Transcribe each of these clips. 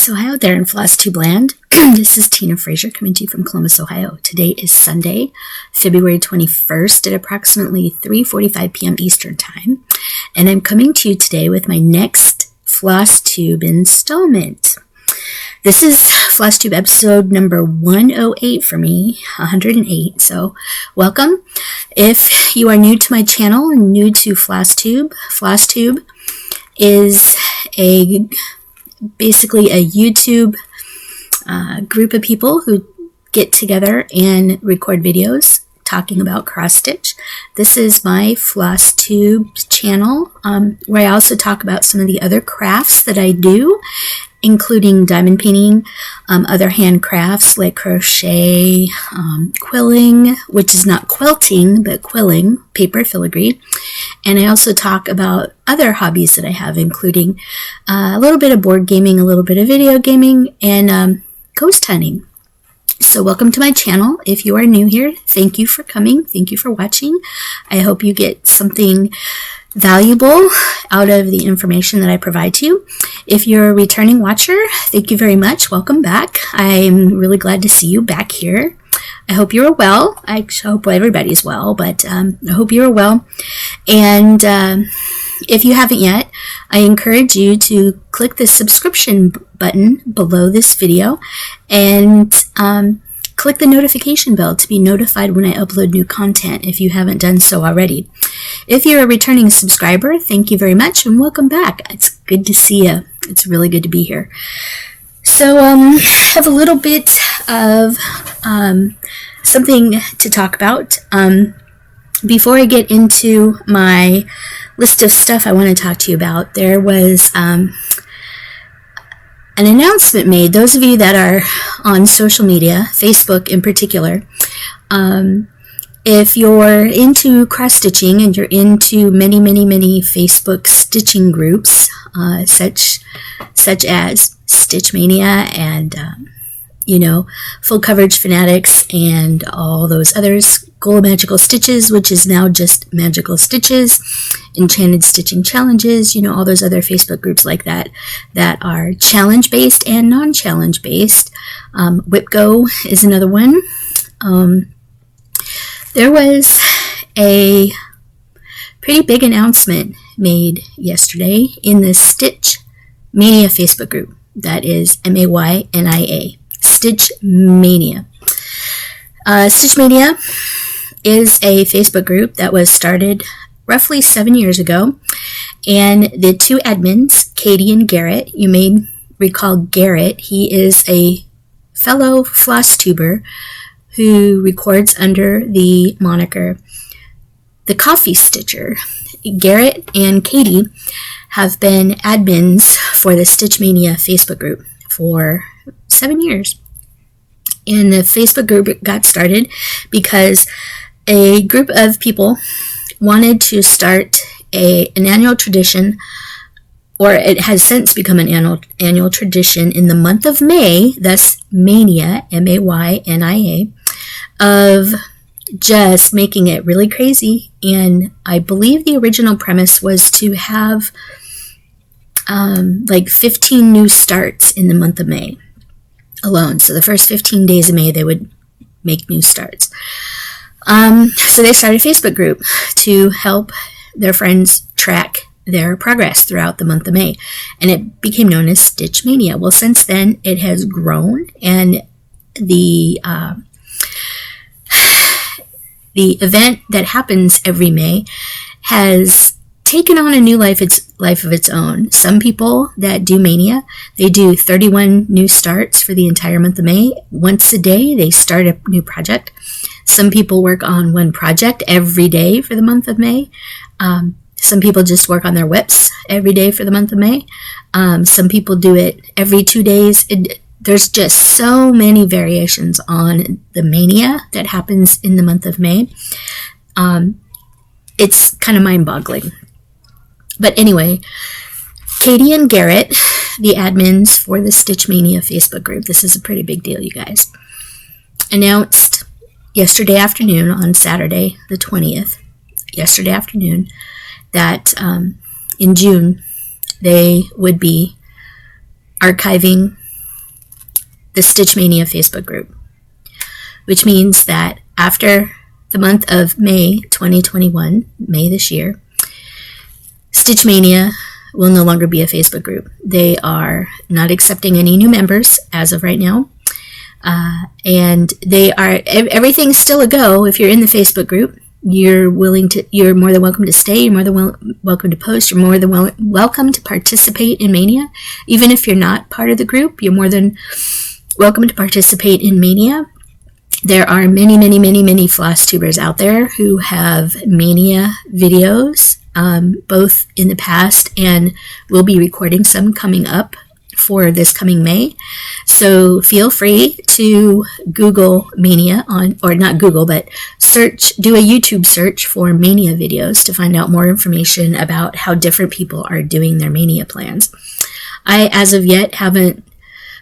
So hi out there in FlossTube land. This is Tina Frazier coming to you from Columbus, Ohio. Today is Sunday, February 21st at approximately 3:45 p.m. Eastern Time. And I'm coming to you today with my next FlossTube installment. This is FlossTube episode number 108 for me, 108. So welcome. If you are new to my channel and new to FlossTube is basically a YouTube group of people who get together and record videos talking about cross stitch. This is my FlossTube channel, where I also talk about some of the other crafts that I do, including diamond painting, other handcrafts like crochet, quilling, which is not quilting, but quilling, paper filigree. And I also talk about other hobbies that I have, including a little bit of board gaming, a little bit of video gaming, and ghost hunting. So welcome to my channel. If you are new here, thank you for coming. Thank you for watching. I hope you get something valuable out of the information that I provide to you. If you're a returning watcher, thank you very much. Welcome back. I'm really glad to see you back here. I hope you're well. I hope everybody's well, but I hope you're well. And if you haven't yet, I encourage you to click the subscription button below this video and click the notification bell to be notified when I upload new content if you haven't done so already. If you're a returning subscriber, thank you very much and welcome back. It's good to see you. It's really good to be here. So I have a little bit of something to talk about. Before I get into my list of stuff I want to talk to you about, there was an announcement made. Those of you that are on social media, Facebook in particular, if you're into cross-stitching and you're into many Facebook stitching groups, such as Stitch Maynia and Full Coverage Fanatics and all those others, Goal of Magical Stitches, which is now just Magical Stitches, Enchanted Stitching Challenges, all those other Facebook groups like that are challenge-based and non-challenge-based. WIPGO is another one. There was a pretty big announcement made yesterday in the Stitch Maynia Facebook group. That is Maynia. Stitch Maynia. Stitch Maynia is a Facebook group that was started roughly 7 years ago, and the two admins, Katie and Garrett, you may recall Garrett. He is a fellow FlossTuber who records under the moniker The Coffee Stitcher. Garrett and Katie have been admins for the Stitch Maynia Facebook group for 7 years. And the Facebook group got started because a group of people wanted to start an annual tradition, or it has since become an annual tradition in the month of May, thus Maynia, Maynia, of just making it really crazy. And I believe the original premise was to have 15 new starts in the month of May alone. So the first 15 days of May, they would make new starts. So they started a Facebook group to help their friends track their progress throughout the month of May. And it became known as Stitch Maynia. Well, since then, it has grown, and the event that happens every May has taken on a new life of its own. Some people that do Maynia, they do 31 new starts for the entire month of May. Once a day, they start a new project. Some people work on one project every day for the month of May. Some people just work on their whips every day for the month of May. Some people do it every 2 days. There's just so many variations on the Maynia that happens in the month of May. It's kind of mind-boggling. But anyway, Katie and Garrett, the admins for the Stitch Maynia Facebook group, this is a pretty big deal, you guys, announced yesterday afternoon, on Saturday the 20th, yesterday afternoon, that in June they would be archiving the Stitch Mania Facebook group, which means that after the month of May 2021, May this year, Stitch Mania will no longer be a Facebook group. They are not accepting any new members as of right now. And everything's still a go. If you're in the Facebook group, you're more than welcome to stay. You're more than welcome to post. You're more than welcome to participate in Maynia. Even if you're not part of the group, you're more than welcome to participate in Maynia. There are many, many, many, many FlossTubers out there who have Maynia videos, both in the past, and we'll be recording some coming up for this coming May. So feel free to Google Maynia or not Google, but do a YouTube search for Maynia videos to find out more information about how different people are doing their Maynia plans. I, as of yet, haven't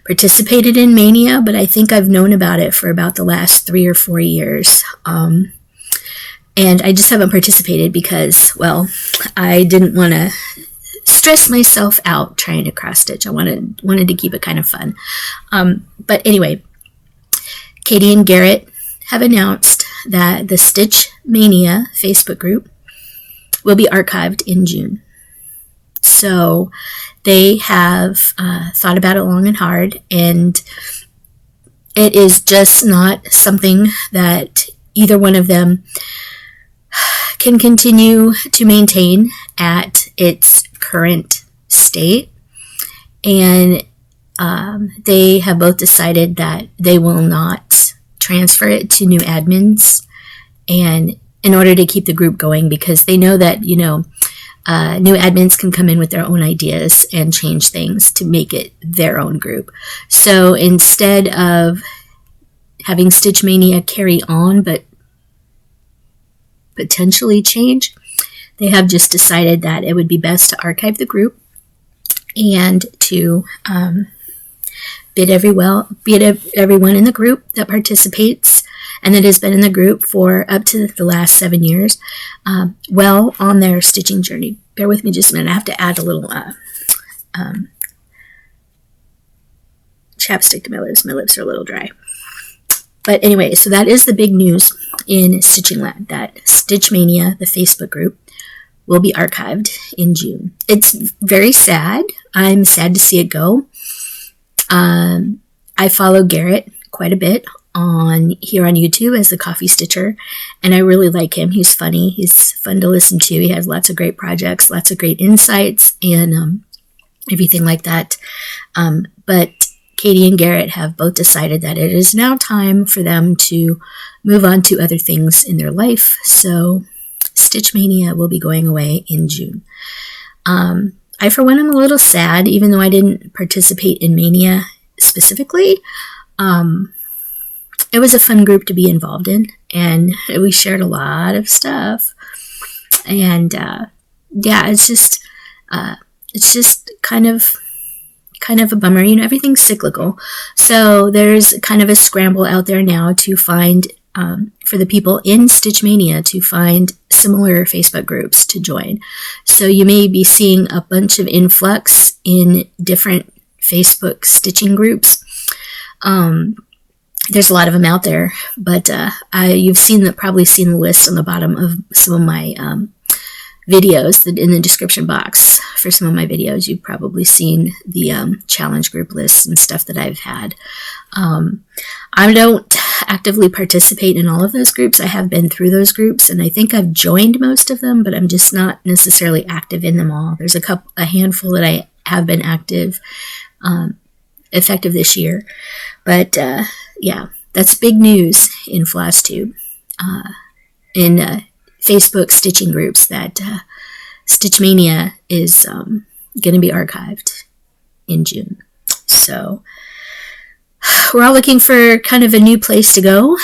participated in Maynia, but I think I've known about it for about the last 3 or 4 years. And I just haven't participated because, well, I didn't want to stress myself out trying to cross stitch. I wanted to keep it kind of fun. But anyway, Katie and Garrett have announced that the Stitch Maynia Facebook group will be archived in June. So they have thought about it long and hard, and it is just not something that either one of them can continue to maintain at its current state. And they have both decided that they will not transfer it to new admins, and in order to keep the group going, because they know that, new admins can come in with their own ideas and change things to make it their own group. So instead of having Stitch Maynia carry on but potentially change, they have just decided that it would be best to archive the group and to bid everyone in the group that participates and that has been in the group for up to the last 7 years well on their stitching journey. Bear with me just a minute. I have to add a little chapstick to my lips. My lips are a little dry. But anyway, so that is the big news in Stitching Land, that Stitch Maynia, the Facebook group, will be archived in June. It's very sad. I'm sad to see it go. I follow Garrett quite a bit here on YouTube as a coffee stitcher, and I really like him. He's funny. He's fun to listen to. He has lots of great projects, lots of great insights, and everything like that. But Katie and Garrett have both decided that it is now time for them to move on to other things in their life. So Stitch Maynia will be going away in June. I, for one, am a little sad, even though I didn't participate in Maynia specifically. It was a fun group to be involved in, and we shared a lot of stuff. And yeah, it's just kind of a bummer. Everything's cyclical. So there's kind of a scramble out there now to find, for the people in Stitch Maynia, to find similar Facebook groups to join. So you may be seeing a bunch of influx in different Facebook stitching groups. There's a lot of them out there, but you've probably seen the list on the bottom of some of my videos in the description box. For some of my videos, you've probably seen the challenge group lists and stuff that I've had. I don't actively participate in all of those groups. I have been through those groups, and I think I've joined most of them, but I'm just not necessarily active in them all. There's a handful that I have been effective this year. But yeah, that's big news in FlossTube, in Facebook stitching groups, that Stitch Maynia is going to be archived in June. So we're all looking for kind of a new place to go.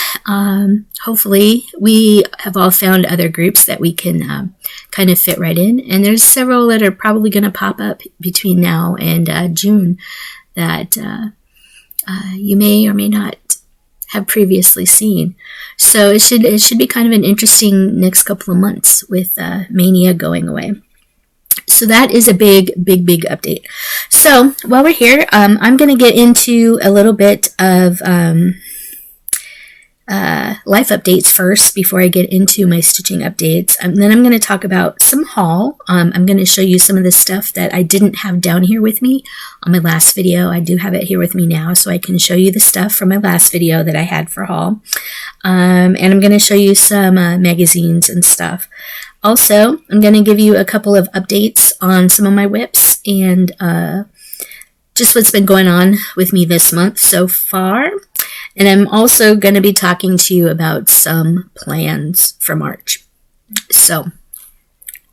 Hopefully we have all found other groups that we can kind of fit right in. And there's several that are probably going to pop up between now and June that you may or may not have previously seen. So it should be kind of an interesting next couple of months with Maynia going away. So that is a big update. So while we're here, I'm going to get into a little bit of life updates first before I get into my stitching updates. And then I'm going to talk about some haul. I'm going to show you some of the stuff that I didn't have down here with me on my last video. I do have it here with me now, so I can show you the stuff from my last video that I had for haul. And I'm going to show you some magazines and stuff. Also, I'm going to give you a couple of updates on some of my WIPs and just what's been going on with me this month so far. And I'm also going to be talking to you about some plans for March. So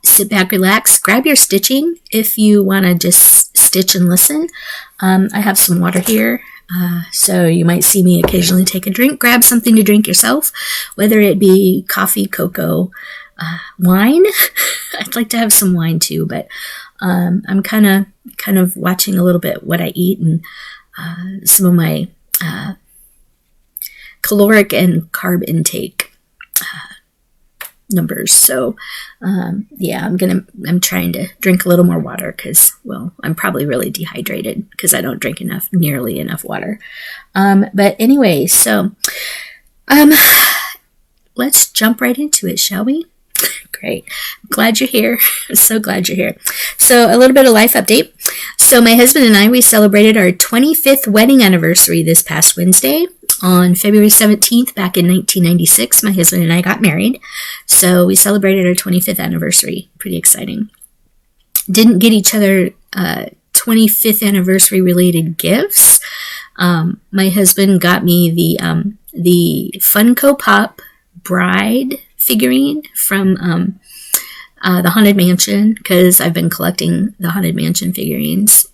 sit back, relax, grab your stitching if you want to just stitch and listen. I have some water here. So you might see me occasionally take a drink. Grab something to drink yourself, whether it be coffee, cocoa, wine. I'd like to have some wine too, but I'm kind of watching a little bit what I eat and some of my caloric and carb intake numbers. So yeah, I'm trying to drink a little more water because, well, I'm probably really dehydrated because I don't drink nearly enough water. But anyway, so let's jump right into it, shall we? Great. Glad you're here. So glad you're here. So a little bit of life update. So my husband and I, we celebrated our 25th wedding anniversary this past Wednesday. On February 17th, back in 1996, my husband and I got married. So we celebrated our 25th anniversary. Pretty exciting. Didn't get each other 25th anniversary related gifts. My husband got me the Funko Pop bride figurine from the Haunted Mansion, because I've been collecting the Haunted Mansion figurines.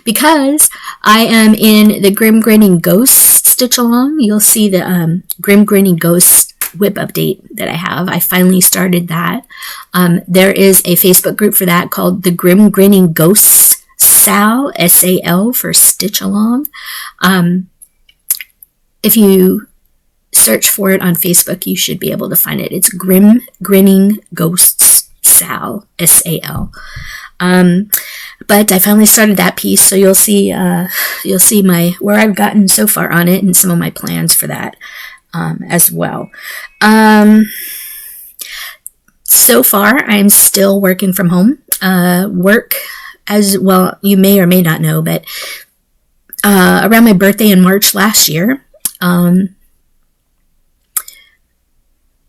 Because I am in the Grinning Ghost stitch along. You'll see the Grinning Ghost WIP update that I have. I finally started that. There is a Facebook group for that called the Grinning Ghosts Sal, S-A-L for stitch along. If you search for it on Facebook, you should be able to find it. It's Grinning Ghosts Sal, S-A-L. But I finally started that piece, so you'll see where I've gotten so far on it and some of my plans for that as well. So far, I'm still working from home. Work, as well, you may or may not know, but around my birthday in March last year,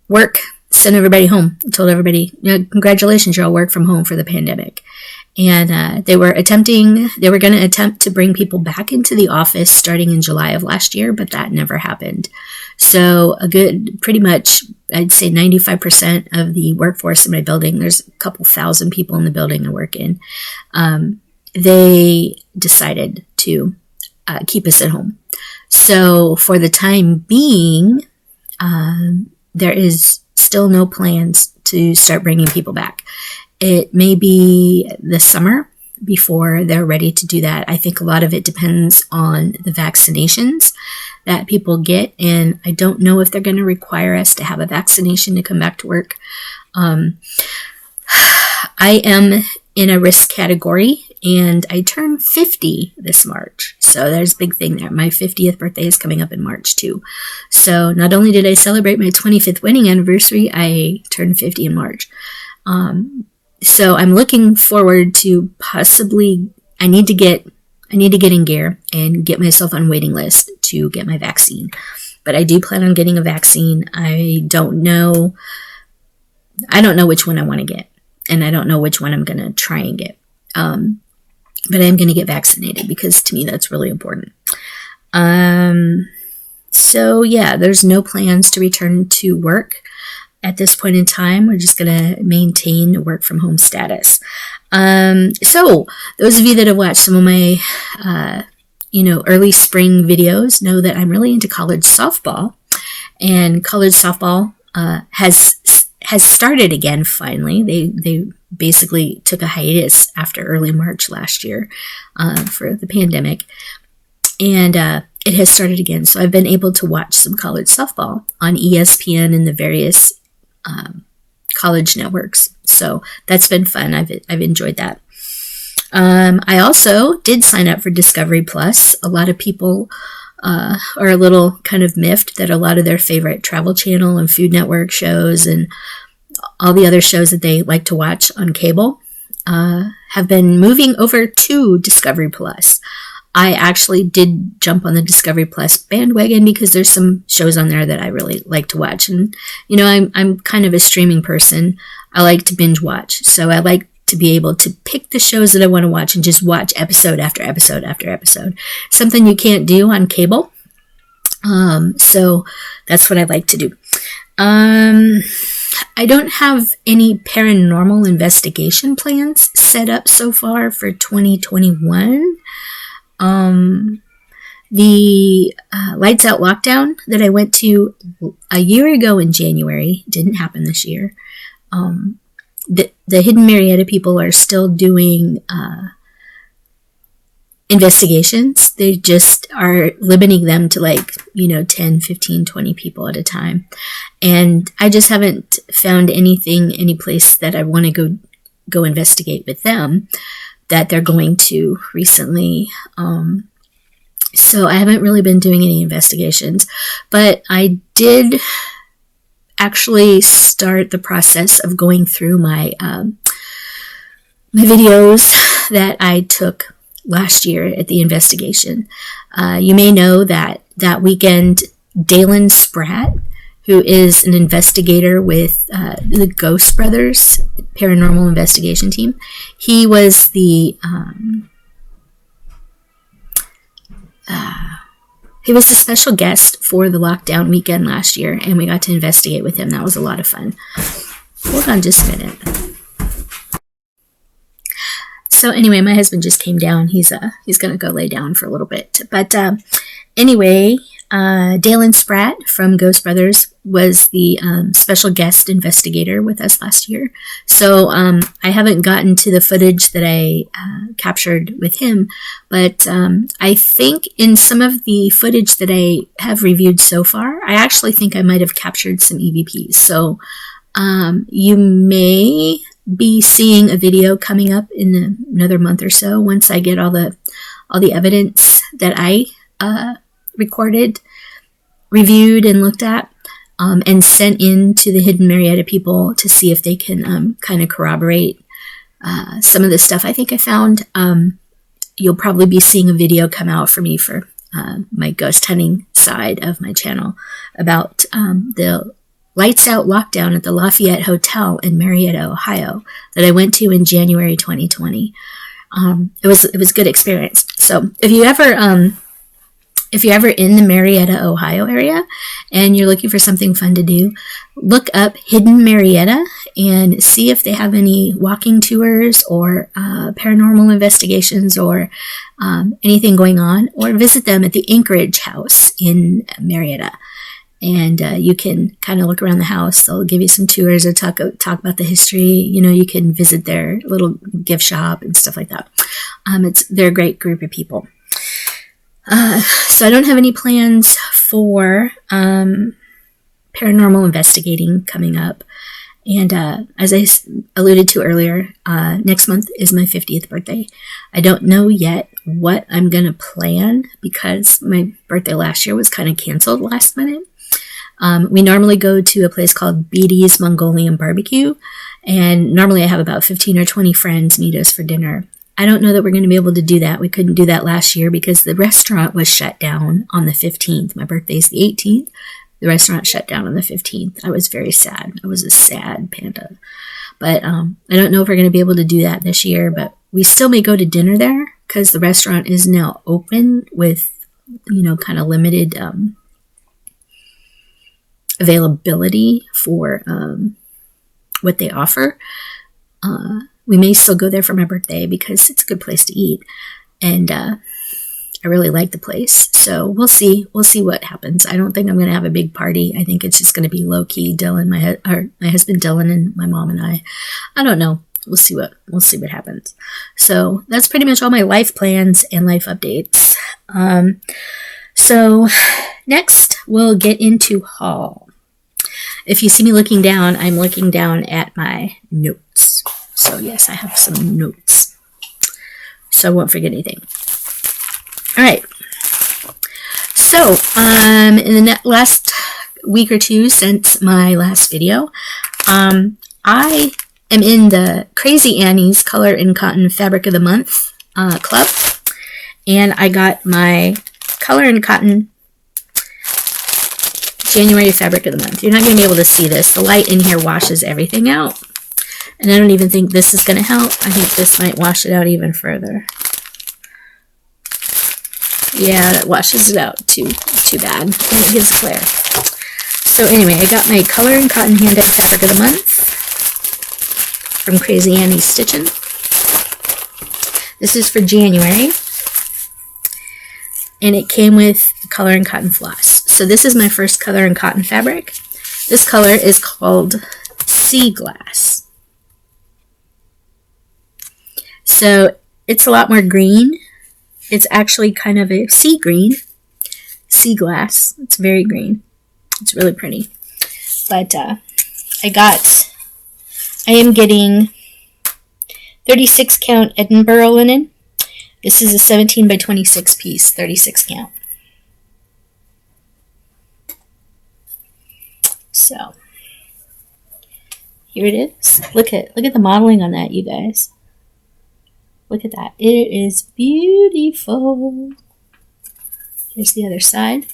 work sent everybody home. Told everybody, congratulations, you'll work from home for the pandemic. And they were going to attempt to bring people back into the office starting in July of last year, but that never happened. So pretty much, I'd say 95% of the workforce in my building, there's a couple thousand people in the building I work in, they decided to keep us at home. So for the time being, there is still no plans to start bringing people back. It may be this summer before they're ready to do that. I think a lot of it depends on the vaccinations that people get, and I don't know if they're going to require us to have a vaccination to come back to work. I am in a risk category, and I turn 50 this March. So there's a big thing there. My 50th birthday is coming up in March too. So not only did I celebrate my 25th wedding anniversary, I turned 50 in March. So I'm looking forward to possibly, I need to get in gear and get myself on waiting list to get my vaccine. But I do plan on getting a vaccine. I don't know which one I want to get, and I don't know which one I'm going to try and get. But I am going to get vaccinated because to me that's really important. So yeah, there's no plans to return to work at this point in time. We're just going to maintain work from home status. So those of you that have watched some of my, early spring videos know that I'm really into college softball, and college softball has started again. Finally, they basically took a hiatus after early March last year for the pandemic, and it has started again. So I've been able to watch some college softball on ESPN and the various college networks. So that's been fun. I've enjoyed that. I also did sign up for Discovery Plus. A lot of people are a little kind of miffed that a lot of their favorite Travel Channel and Food Network shows and all the other shows that they like to watch on cable have been moving over to Discovery Plus. I actually did jump on the Discovery Plus bandwagon because there's some shows on there that I really like to watch. And, you know, I'm kind of a streaming person. I like to binge watch. So I like to be able to pick the shows that I want to watch and just watch episode after episode after episode. Something you can't do on cable. So that's what I like to do. I don't have any paranormal investigation plans set up so far for 2021. The Lights Out lockdown that I went to a year ago in January didn't happen this year. The Hidden Marietta people are still doing investigations. They just are limiting them to 10, 15, 20 people at a time. And I just haven't found any place that I want to go investigate with them that they're going to recently. So I haven't really been doing any investigations, but I did actually start the process of going through my videos that I took last year at the investigation. You may know that weekend, Dalen Spratt, who is an investigator with the Ghost Brothers paranormal investigation team, he was the special guest for the lockdown weekend last year, and we got to investigate with him. That was a lot of fun. Hold on just a minute. So anyway, my husband just came down. He's gonna go lay down for a little bit. But anyway, Dalen Spratt from Ghost Brothers was the special guest investigator with us last year. So I haven't gotten to the footage that I captured with him, but I think in some of the footage that I have reviewed so far, I actually think I might have captured some EVPs. So you may be seeing a video coming up in another month or so once I get all the evidence that I recorded, reviewed, and looked at, and sent in to the Hidden Marietta people to see if they can kind of corroborate some of the stuff I think I found. You'll probably be seeing a video come out for me for my ghost hunting side of my channel about the Lights Out lockdown at the Lafayette Hotel in Marietta, Ohio, that I went to in January 2020. It was a good experience. So if you're ever in the Marietta, Ohio area and you're looking for something fun to do, look up Hidden Marietta and see if they have any walking tours or paranormal investigations or anything going on, or visit them at the Anchorage House in Marietta. And you can kind of look around the house. They'll give you some tours or talk about the history. You know, you can visit their little gift shop and stuff like that. They're a great group of people. So I don't have any plans for paranormal investigating coming up. And as I alluded to earlier, next month is my 50th birthday. I don't know yet what I'm going to plan because my birthday last year was kind of canceled last minute. We normally go to a place called BD's Mongolian Barbecue, and normally I have about 15 or 20 friends meet us for dinner. I don't know that we're going to be able to do that. We couldn't do that last year because the restaurant was shut down on the 15th. My birthday's the 18th. The restaurant shut down on the 15th. I was very sad. I was a sad panda. But I don't know if we're going to be able to do that this year, but we still may go to dinner there because the restaurant is now open with, kind of limited availability for what they offer. We may still go there for my birthday because it's a good place to eat, and I really like the place. So we'll see what happens. I don't think I'm going to have a big party. I think it's just going to be low key. Dylan, my husband Dylan, and my mom and I don't know. We'll see what happens. So that's pretty much all my life plans and life updates. So next we'll get into haul. If you see me looking down, I'm looking down at my notes. So yes, I have some notes, so I won't forget anything. All right. So in the last week or two since my last video, I am in the Crazy Annie's Color and Cotton Fabric of the Month club, and I got my Color and Cotton January Fabric of the Month. You're not going to be able to see this. The light in here washes everything out, and I don't even think this is going to help. I think this might wash it out even further. Yeah, that washes it out too bad, and it gives a flare. So anyway, I got my Color and Cotton Hand-Dyed Fabric of the Month from Crazy Annie's Stitching. This is for January, and it came with Color and Cotton floss. So this is my first Color and Cotton fabric. This color is called Sea Glass. So it's a lot more green. It's actually kind of a sea green, sea glass. It's very green. It's really pretty. But I am getting 36 count Edinburgh linen. This is a 17 by 26 piece, 36 count. So here it is. Look at the modeling on that, you guys. Look at that. It is beautiful. Here's the other side.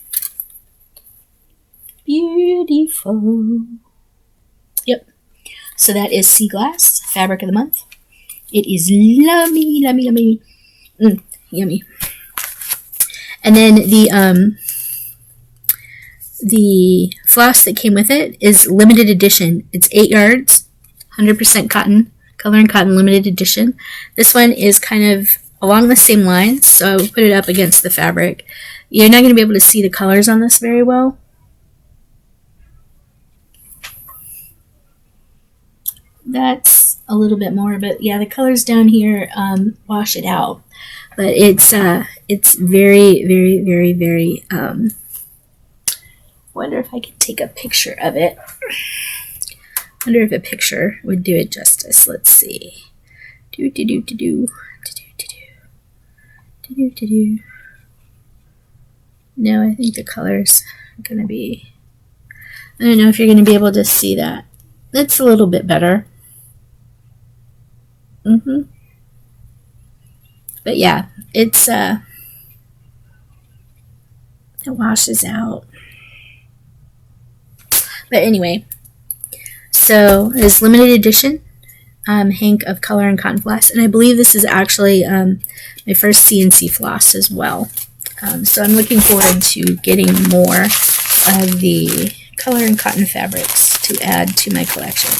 Beautiful. Yep. So that is Sea Glass, Fabric of the Month. It is yummy, yummy, yummy. Yummy. And then the floss that came with it is limited edition. It's 8 yards, 100% cotton. Color and Cotton limited edition. This one is kind of along the same lines, so I will put it up against the fabric. You're not going to be able to see the colors on this very well. That's a little bit more, but yeah, the colors down here wash it out. But it's very, very, very, very. Wonder if I could take a picture of it. Wonder if a picture would do it justice. Let's see. No, I think the colors are going to be... I don't know if you're going to be able to see that. That's a little bit better. But yeah, it's it washes out. But anyway, so it's limited edition hank of Color and Cotton floss, and I believe this is actually my first CNC floss as well. So I'm looking forward to getting more of the Color and Cotton fabrics to add to my collection.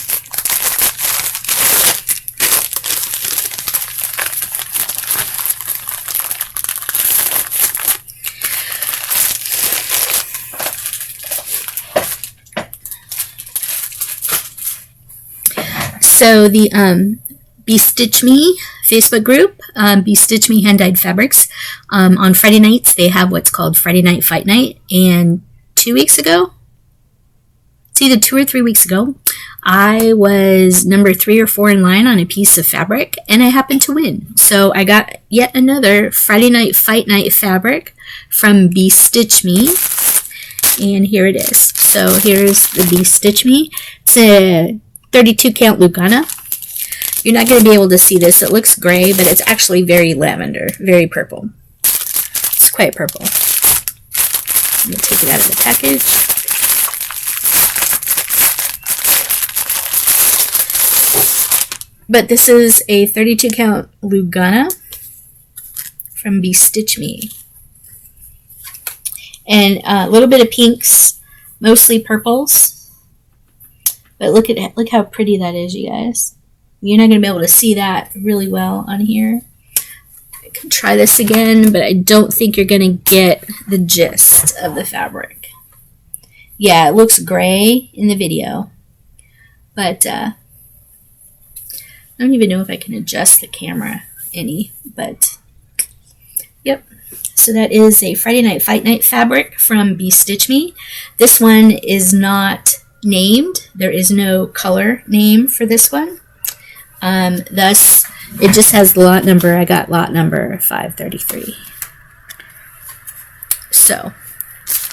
So the Be Stitch Me Facebook group, Be Stitch Me Hand-Dyed Fabrics, on Friday nights they have what's called Friday Night Fight Night, and 2 weeks ago, it's either 2 or 3 weeks ago, I was number 3 or 4 in line on a piece of fabric, and I happened to win. So I got yet another Friday Night Fight Night fabric from Be Stitch Me, and here it is. So here's the Be Stitch Me. It's a 32 count Lugana. You're not going to be able to see this. It looks gray, but it's actually very lavender, very purple. It's quite purple. I'm going to take it out of the package. But this is a 32 count Lugana from Be Stitch Me. And a little bit of pinks, mostly purples. But look how pretty that is, you guys. You're not going to be able to see that really well on here. I can try this again, but I don't think you're going to get the gist of the fabric. Yeah, it looks gray in the video. But I don't even know if I can adjust the camera any. But, yep. So that is a Friday Night Fight Night fabric from Be Stitch Me. This one is not named. There is no color name for this one. Thus, it just has the lot number. I got lot number 533. So,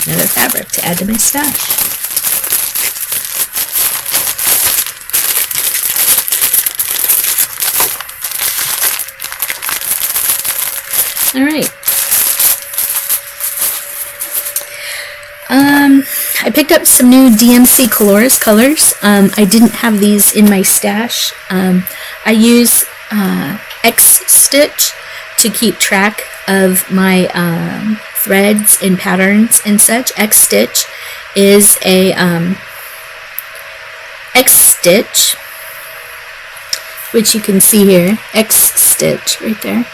another fabric to add to my stash. All right. I picked up some new DMC colors. I didn't have these in my stash. I use X-Stitch to keep track of my threads and patterns and such. X-Stitch is a X-Stitch, which you can see here. X-Stitch right there.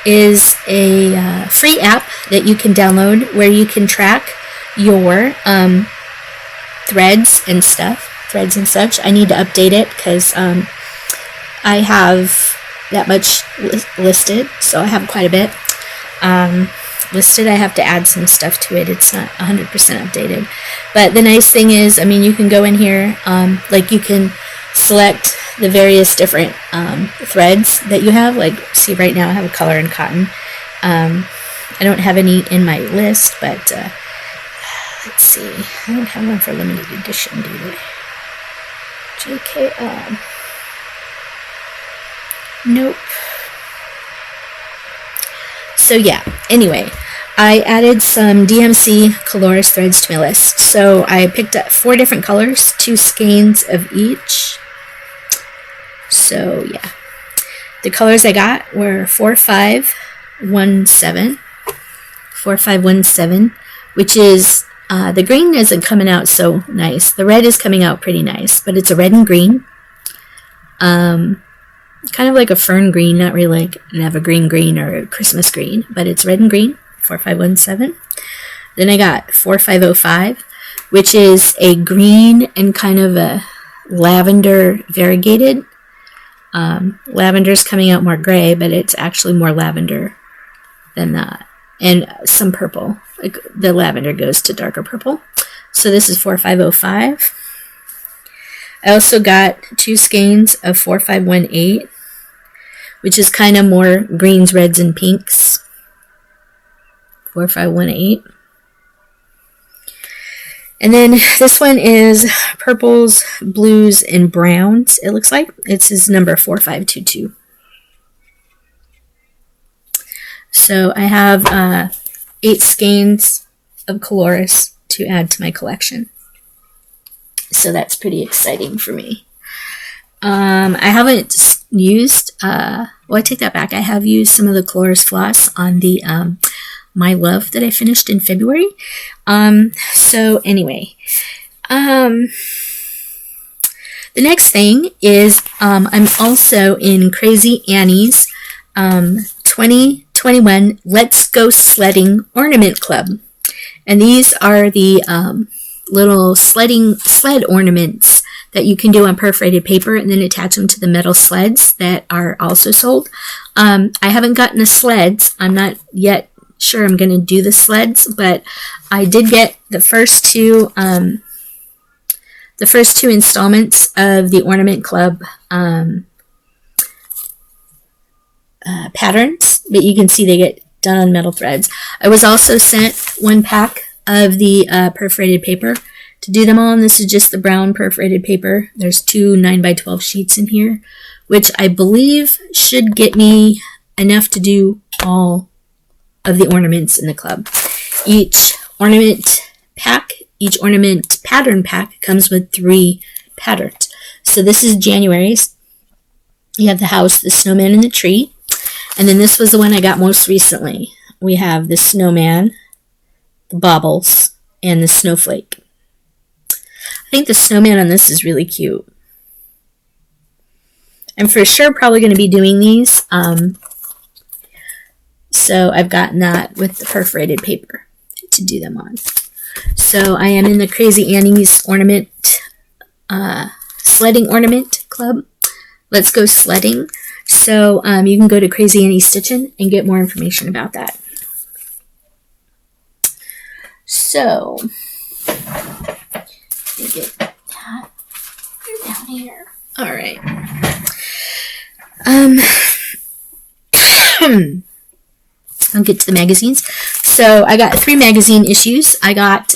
Is a free app that you can download where you can track your threads and such. I need to update it because I have that much listed, so I have quite a bit listed. I have to add some stuff to it. It's not 100% updated, but the nice thing is, I mean, you can go in here, like you can select the various different threads that you have. Like, see, right now I have a color and cotton. I don't have any in my list, but let's see. I don't have one for limited edition, do they? JKL. Nope. So yeah, anyway, I added some DMC Colores threads to my list. So I picked up 4 different colors, 2 skeins of each. So yeah, the colors I got were 4517, 4517, which is, the green isn't coming out so nice. The red is coming out pretty nice, but it's a red and green. Kind of like a fern green, not really like an evergreen green or a Christmas green, but it's red and green, 4517. Then I got 4505, which is a green and kind of a lavender variegated. Lavender's coming out more gray, but it's actually more lavender than that. And some purple. Like the lavender goes to darker purple. So this is 4505. I also got 2 skeins of 4518, which is kind of more greens, reds, and pinks. 4518. And then this one is purples, blues, and browns, it looks like. It's his number 4522. So I have 8 skeins of Colores to add to my collection. So that's pretty exciting for me. I haven't used, well, I take that back. I have used some of the Colores floss on the My Love that I finished in February. So anyway, the next thing is I'm also in Crazy Annie's 2021 Let's Go Sledding Ornament Club. And these are the little sled ornaments that you can do on perforated paper and then attach them to the metal sleds that are also sold. I haven't gotten the sleds. I'm not yet sure I'm going to do the sleds, but I did get the first two installments of the Ornament Club patterns, but you can see they get done on metal threads. I was also sent 1 pack of the perforated paper to do them all, and this is just the brown perforated paper. There's 2 9x12 sheets in here, which I believe should get me enough to do all of the ornaments in the club. Each ornament pattern pack comes with 3 patterns. So this is January's. You have the house, the snowman, and the tree. And then this was the one I got most recently. We have the snowman, the baubles, and the snowflake. I think the snowman on this is really cute. I'm for sure probably going to be doing these. So I've gotten that with the perforated paper to do them on. So I am in the Crazy Annie's ornament, sledding ornament club. Let's Go Sledding. So you can go to Crazy Annie Stitching and get more information about that. So let me get that down here. All right. I'll get to the magazines. So I got 3 magazine issues. I got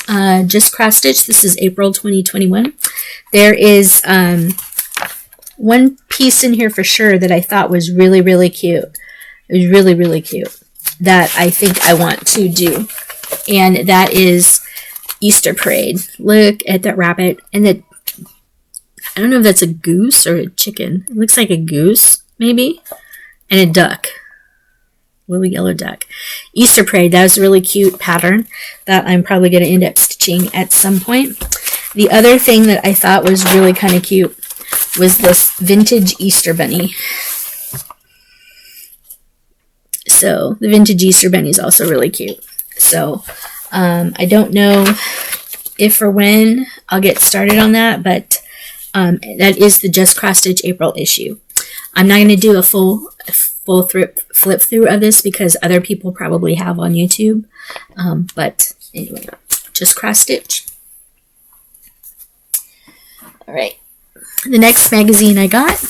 Just Cross Stitch. This is April 2021. There is one piece in here for sure that I thought was really, really cute. It was really, really cute that I think I want to do. And that is Easter Parade. Look at that rabbit. And that, I don't know if that's a goose or a chicken. It looks like a goose, maybe. And a duck. Little yellow duck. Easter Parade, that was a really cute pattern that I'm probably going to end up stitching at some point. The other thing that I thought was really kind of cute was this vintage Easter bunny. So the vintage Easter bunny is also really cute. So I don't know if or when I'll get started on that, but that is the Just Cross Stitch April issue. I'm not going to do a full flip through of this because other people probably have on YouTube. But anyway, Just Cross Stitch. All right. The next magazine I got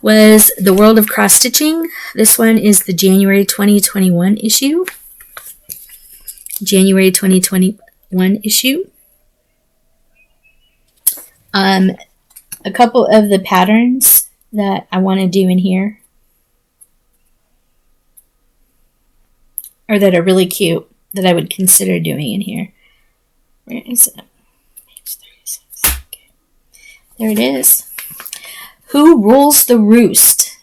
was The World of Cross Stitching. This one is the January 2021 issue. January 2021 issue. A couple of the patterns that I want to do in here, or that are really cute, that I would consider doing in here. Where is it? Page 36. Okay. There it is. Who rules the roost?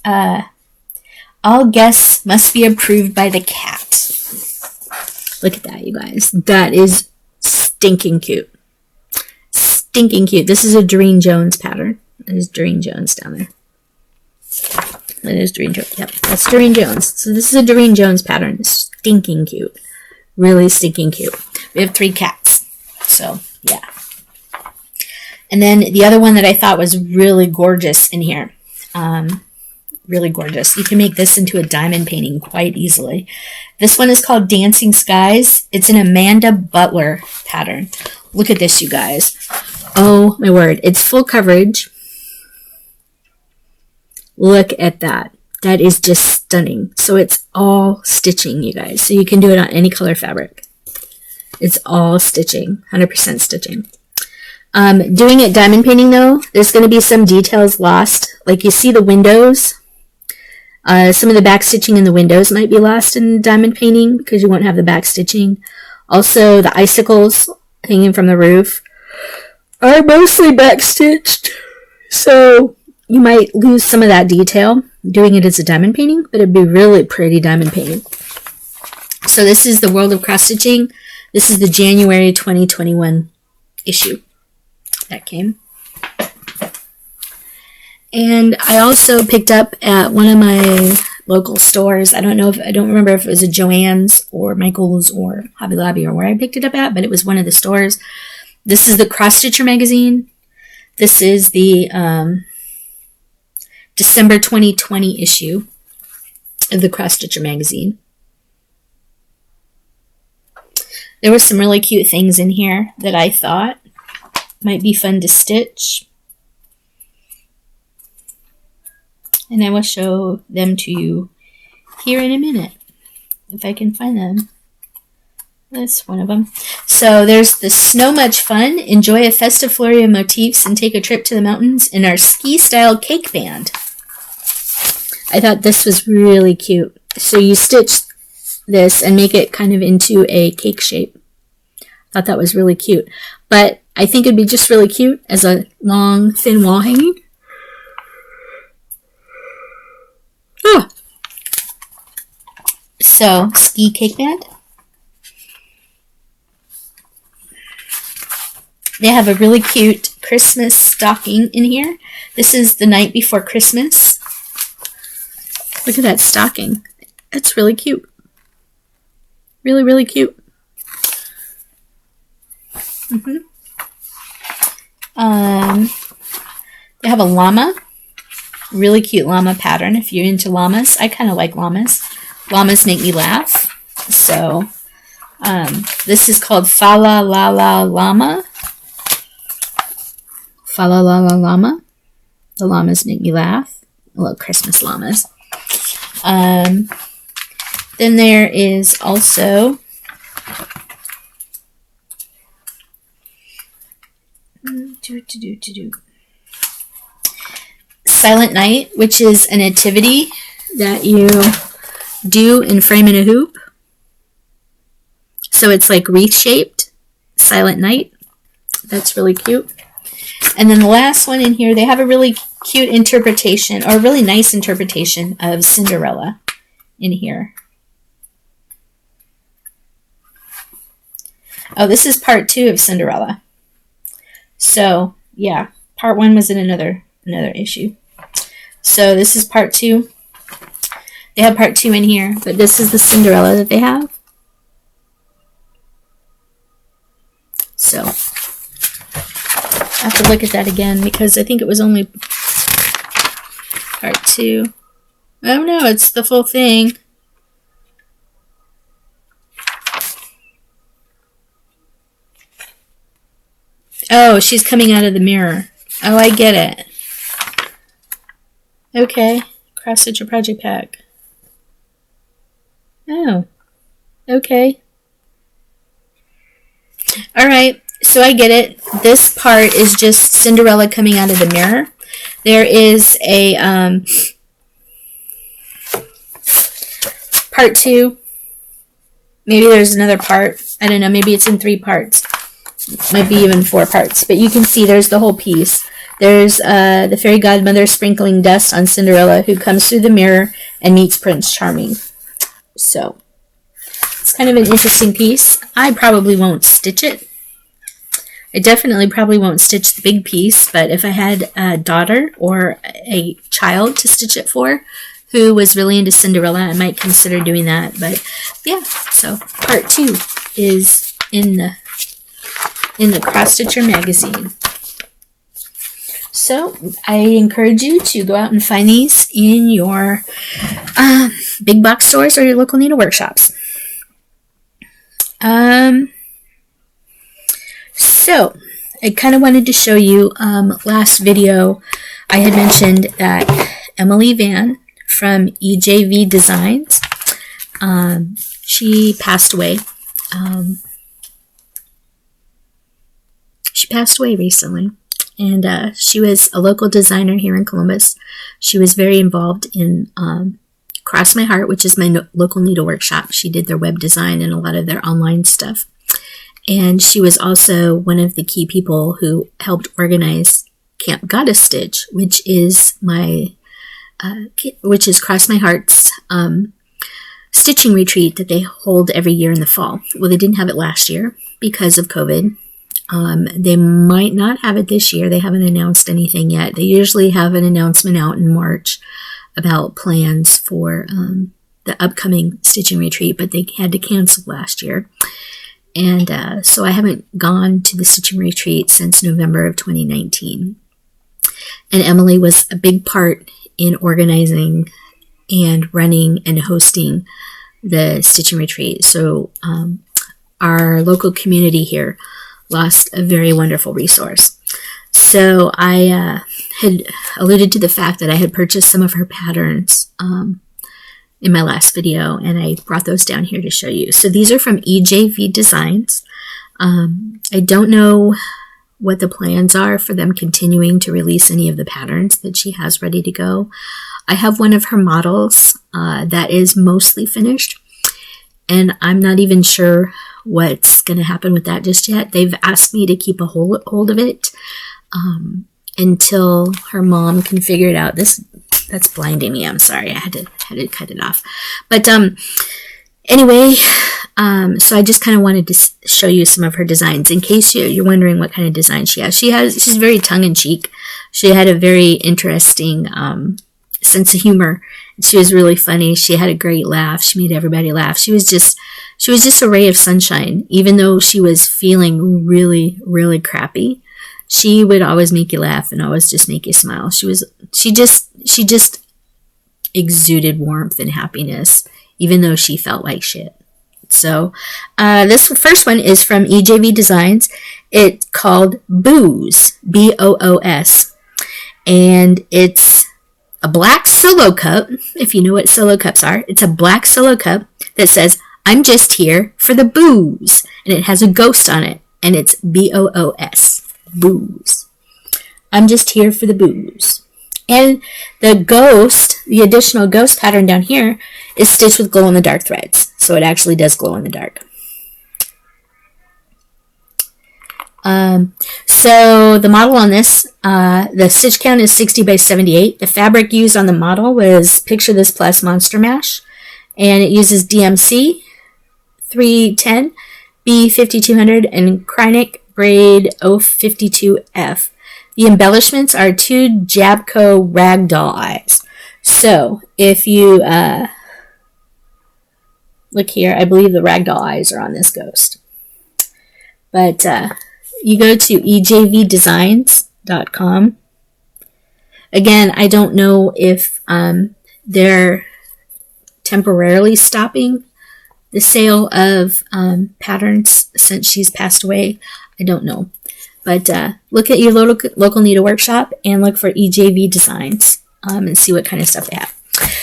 All guests must be approved by the cat. Look at that, you guys. That is stinking cute. Stinking cute. This is a Doreen Jones pattern. That is Doreen Jones down there. That is Doreen Jones. Yep, that's Doreen Jones. So this is a Doreen Jones pattern. Stinking cute. Really stinking cute. We have 3 cats. So, yeah. And then the other one that I thought was really gorgeous in here. Really gorgeous. You can make this into a diamond painting quite easily. This one is called Dancing Skies. It's an Amanda Butler pattern. Look at this, you guys. Oh, my word. It's full coverage. Look at that. That is just stunning. So it's all stitching, you guys. So you can do it on any color fabric. It's all stitching. 100% stitching. Doing it diamond painting, though, there's going to be some details lost. Like you see the windows. Some of the back stitching in the windows might be lost in diamond painting because you won't have the back stitching. Also, the icicles hanging from the roof are mostly back stitched. So you might lose some of that detail doing it as a diamond painting, but it'd be really pretty diamond painting. So this is the World of Cross Stitching. This is the January 2021 issue that came. And I also picked up at one of my local stores. I don't remember if it was a Joann's or Michael's or Hobby Lobby or where I picked it up at, but it was one of the stores. This is the Cross Stitcher magazine. This is the December 2020 issue of the Cross Stitcher magazine. There were some really cute things in here that I thought might be fun to stitch. And I will show them to you here in a minute, if I can find them. That's one of them. So there's the Snow Much Fun. Enjoy a festive flurry of motifs and take a trip to the mountains in our ski-style cake band. I thought this was really cute. So you stitch this and make it kind of into a cake shape. I thought that was really cute. But I think it'd be just really cute as a long, thin wall hanging. Oh. So, ski cake band. They have a really cute Christmas stocking in here. This is the night before Christmas. Look at that stocking. It's really cute. Really, really cute. They have a llama. Really cute llama pattern if you're into llamas. I kind of like llamas. Llamas make me laugh. So, this is called Fa La La La Llama. Fa La La La Llama. The llamas make me laugh. I love Christmas llamas. Then there is also Silent Night, which is a nativity that you do and frame in a hoop. So it's like wreath shaped. Silent Night. That's really cute. And then the last one in here, they have a really cute interpretation, or a really nice interpretation of Cinderella in here. Oh, this is part 2 of Cinderella. So, yeah, part 1 was in another issue. So this is part 2. They have part 2 in here, but this is the Cinderella that they have. So I have to look at that again because I think it was only part 2. Oh no, it's the full thing. Oh, she's coming out of the mirror. Oh, I get it. Okay, Cross Stitcher Project Pack. Oh, okay. Alright, so I get it. This part is just Cinderella coming out of the mirror. There is a part 2. Maybe there's another part. I don't know, maybe it's in 3 parts. Might be even 4 parts. But you can see there's the whole piece. There's the fairy godmother sprinkling dust on Cinderella, who comes through the mirror and meets Prince Charming. So it's kind of an interesting piece. I probably won't stitch it. I definitely probably won't stitch the big piece, but if I had a daughter or a child to stitch it for who was really into Cinderella, I might consider doing that. But yeah, so part 2 is in the Cross Stitcher magazine. So I encourage you to go out and find these in your big box stores or your local needle workshops. So I kind of wanted to show you, last video I had mentioned that Emily Van from EJV Designs, she passed away. She passed away recently, and she was a local designer here in Columbus. She was very involved in Cross My Heart, which is my local needle workshop. She did their web design and a lot of their online stuff. And she was also one of the key people who helped organize Camp Goddess Stitch, which is Cross My Heart's stitching retreat that they hold every year in the fall. Well, they didn't have it last year because of COVID. They might not have it this year. They haven't announced anything yet. They usually have an announcement out in March about plans for the upcoming stitching retreat, but they had to cancel last year. And so I haven't gone to the stitching retreat since November of 2019. And Emily was a big part in organizing and running and hosting the stitching retreat. So our local community here lost a very wonderful resource. So I had alluded to the fact that I had purchased some of her patterns in my last video, and I brought those down here to show you. So these are from EJV Designs. I don't know what the plans are for them continuing to release any of the patterns that she has ready to go. I have one of her models that is mostly finished, and I'm not even sure what's going to happen with that just yet. They've asked me to keep a hold of it until her mom can figure it out. That's blinding me. I'm sorry. I had to cut it off. But anyway, so I just kind of wanted to show you some of her designs in case you're wondering what kind of design she has. She's very tongue-in-cheek. She had a very interesting sense of humor. She was really funny. She had a great laugh. She made everybody laugh. She was just a ray of sunshine. Even though she was feeling really, really crappy, she would always make you laugh and always just make you smile. She just exuded warmth and happiness, even though she felt like shit. So this first one is from EJV Designs. It's called Boos, B-O-O-S. and it's a black solo cup. If you know what solo cups are, it's a black solo cup that says, "I'm just here for the booze," and it has a ghost on it, and it's BOOS, booze. I'm just here for the booze. And the ghost, the additional ghost pattern down here, is stitched with glow-in-the-dark threads, so it actually does glow in the dark. So the model on this, the stitch count is 60 by 78. The fabric used on the model was Picture This Plus Monster Mash, and it uses DMC 310, B5200, and Grinning braid 052F. The embellishments are 2 Jabco ragdoll eyes. So if you look here, I believe the ragdoll eyes are on this ghost. But you go to ejvdesigns.com. Again, I don't know if they're temporarily stopping the sale of patterns since she's passed away. I don't know. But look at your local Nita workshop and look for EJV Designs and see what kind of stuff they have.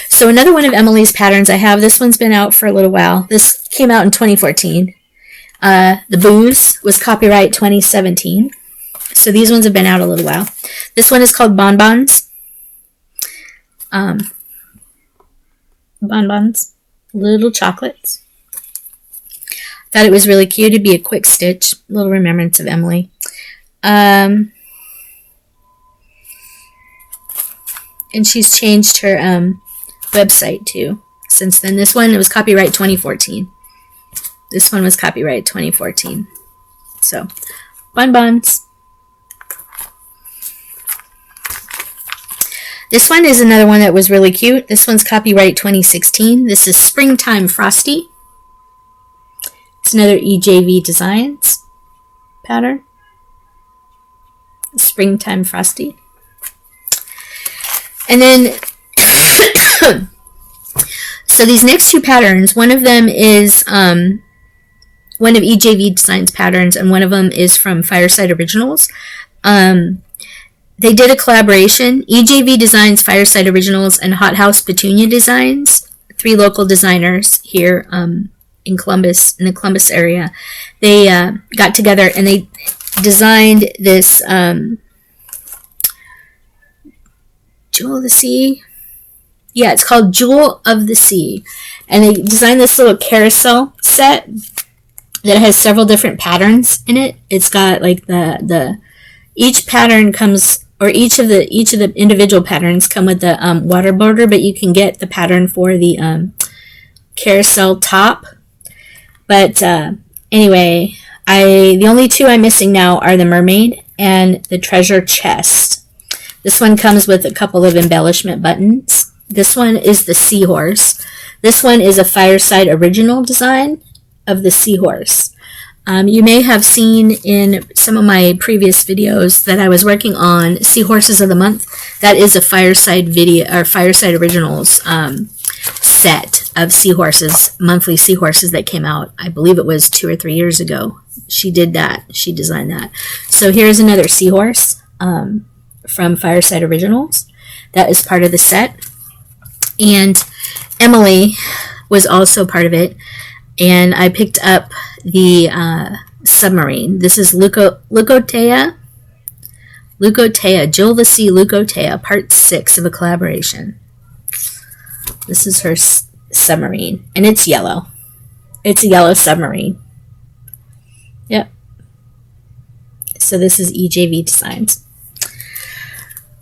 So another one of Emily's patterns I have, this one's been out for a little while. This came out in 2014. The Booze was copyright 2017. So these ones have been out a little while. This one is called Bonbons. Bonbons. Little chocolates. Thought it was really cute. It'd be a quick stitch. Little remembrance of Emily. And she's changed her website too since then. This one, it was copyright 2014. This one was copyright 2014. So, Bonbons. This one is another one that was really cute. This one's copyright 2016. This is Springtime Frosty. It's another EJV Designs pattern. Springtime Frosty. And then, so these next two patterns, one of them is one of EJV Designs patterns, and one of them is from Fireside Originals. They did a collaboration, EJV Designs, Fireside Originals, and Hot House Petunia Designs, 3 local designers here in Columbus, in the Columbus area. They got together and they designed this Jewel of the Sea. Yeah, it's called Jewel of the Sea. And they designed this little carousel set that has several different patterns in it. It's got like each pattern comes, or each of the individual patterns come with the water border, but you can get the pattern for the carousel top. But anyway, the only 2 I'm missing now are the mermaid and the treasure chest. This one comes with a couple of embellishment buttons. This one is the seahorse. This one is a Fireside Original design of the seahorse. You may have seen in some of my previous videos that I was working on Seahorses of the Month. That is a Fireside video or Fireside Originals set of seahorses, monthly seahorses that came out. I believe it was 2 or 3 years ago. She did that. She designed that. So here's another seahorse from Fireside Originals. That is part of the set. And Emily was also part of it. And I picked up the submarine. This is Leucotea, Jewel of the Sea Leucotea, part 6 of a collaboration. This is her submarine, and it's yellow. It's a yellow submarine. Yep. So this is EJV Designs.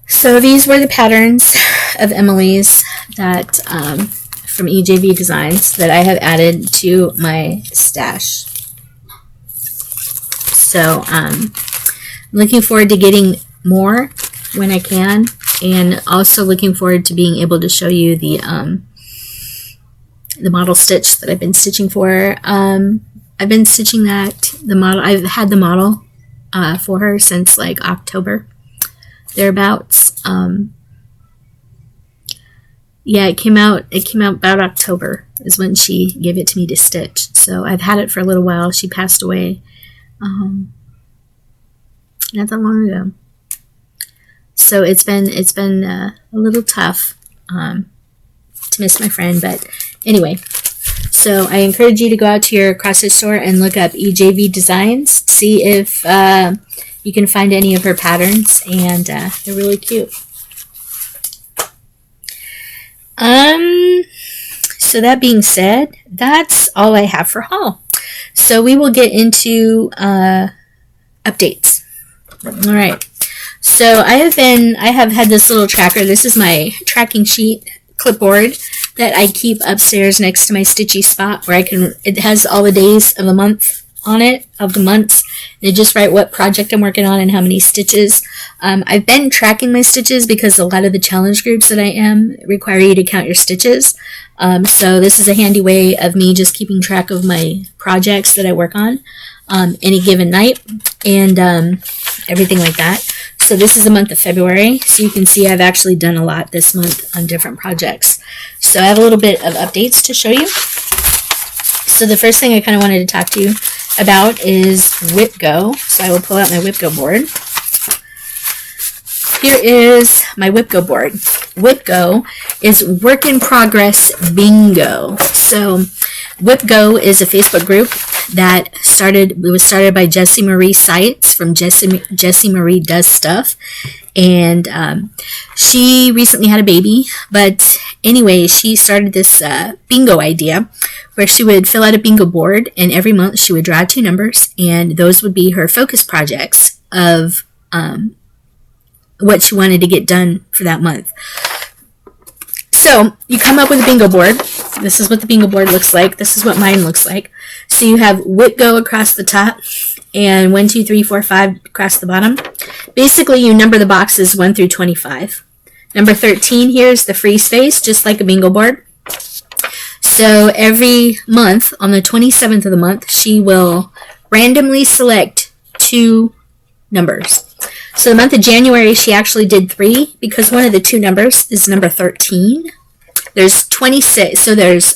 So these were the patterns of Emily's that from EJV Designs that I have added to my stash. So I'm looking forward to getting more when I can, and also looking forward to being able to show you the model stitch that I've been stitching for. I've been stitching the model. I've had the model for her since like October, thereabouts. Yeah, it came out about October is when she gave it to me to stitch. So I've had it for a little while. She passed away not that long ago. So it's been a little tough to miss my friend, but anyway. So I encourage you to go out to your cross-stitch store and look up EJV Designs. See if you can find any of her patterns, and they're really cute. So that being said, that's all I have for haul. So we will get into updates. All right. So I have had this little tracker. This is my tracking sheet clipboard that I keep upstairs next to my stitchy spot, where it has all the days of the month on it, of the months, and I just write what project I'm working on and how many stitches. I've been tracking my stitches because a lot of the challenge groups that I am require you to count your stitches. So this is a handy way of me just keeping track of my projects that I work on any given night, and everything like that. So this is the month of February, so you can see I've actually done a lot this month on different projects. So I have a little bit of updates to show you. So the first thing I kind of wanted to talk to you about is WIPGO. So I will pull out my WIPGO board. Here is my WIPGO board. WIPGO is Work in Progress Bingo. So WIPGO is a Facebook group that was started by Jessie Marie Seitz from Jessie Marie Does Stuff. And she recently had a baby, but anyway, she started this bingo idea where she would fill out a bingo board, and every month she would draw 2 numbers, and those would be her focus projects of what she wanted to get done for that month. So you come up with a bingo board. This is what the bingo board looks like. This is what mine looks like. So you have WIPGO across the top and 1, 2, 3, 4, 5 across the bottom. Basically, you number the boxes 1 through 25. Number 13 here is the free space, just like a bingo board. So every month, on the 27th of the month, she will randomly select 2 numbers. So the month of January, she actually did 3 because one of the 2 numbers is number 13. There's 26, so there's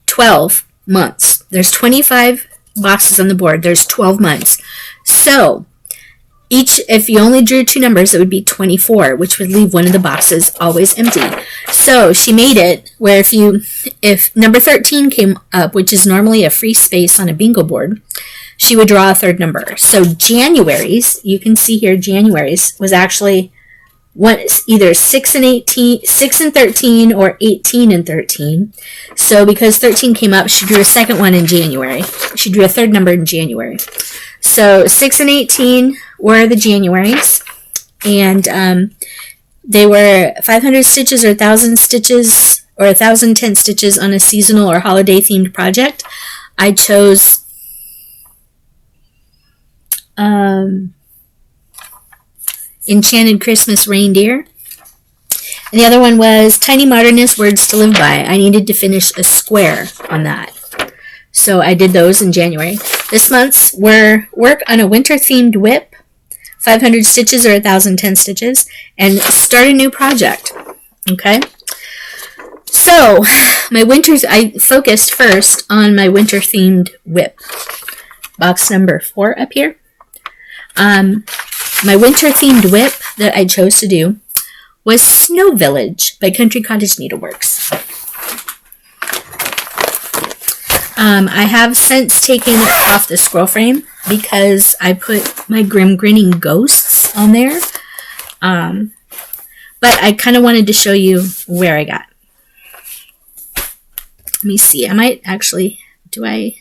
12 months. There's 25 boxes on the board. There's 12 months. So if you only drew 2 numbers, it would be 24, which would leave one of the boxes always empty. So she made it where if number 13 came up, which is normally a free space on a bingo board, she would draw a 3rd number. So January's, you can see here, January's was actually either 6 and 13 or 18 and 13. So because 13 came up, she drew a 2nd one in January. She drew a 3rd number in January. So 6 and 18 were the Januaries, and they were 500 stitches or 1,000 stitches or 1,010 stitches on a seasonal or holiday themed project. I chose Enchanted Christmas Reindeer. And the other one was Tiny Modernist Words to Live By. I needed to finish a square on that. So I did those in January. This month's were work on a winter-themed whip, 500 stitches or 1,010 stitches, and start a new project. Okay? So, I focused first on my winter-themed whip. Box number 4 up here. My winter-themed whip that I chose to do was Snow Village by Country Cottage Needleworks. I have since taken it off the scroll frame because I put my Grinning ghosts on there. But I kind of wanted to show you where I got. Let me see. I might actually, I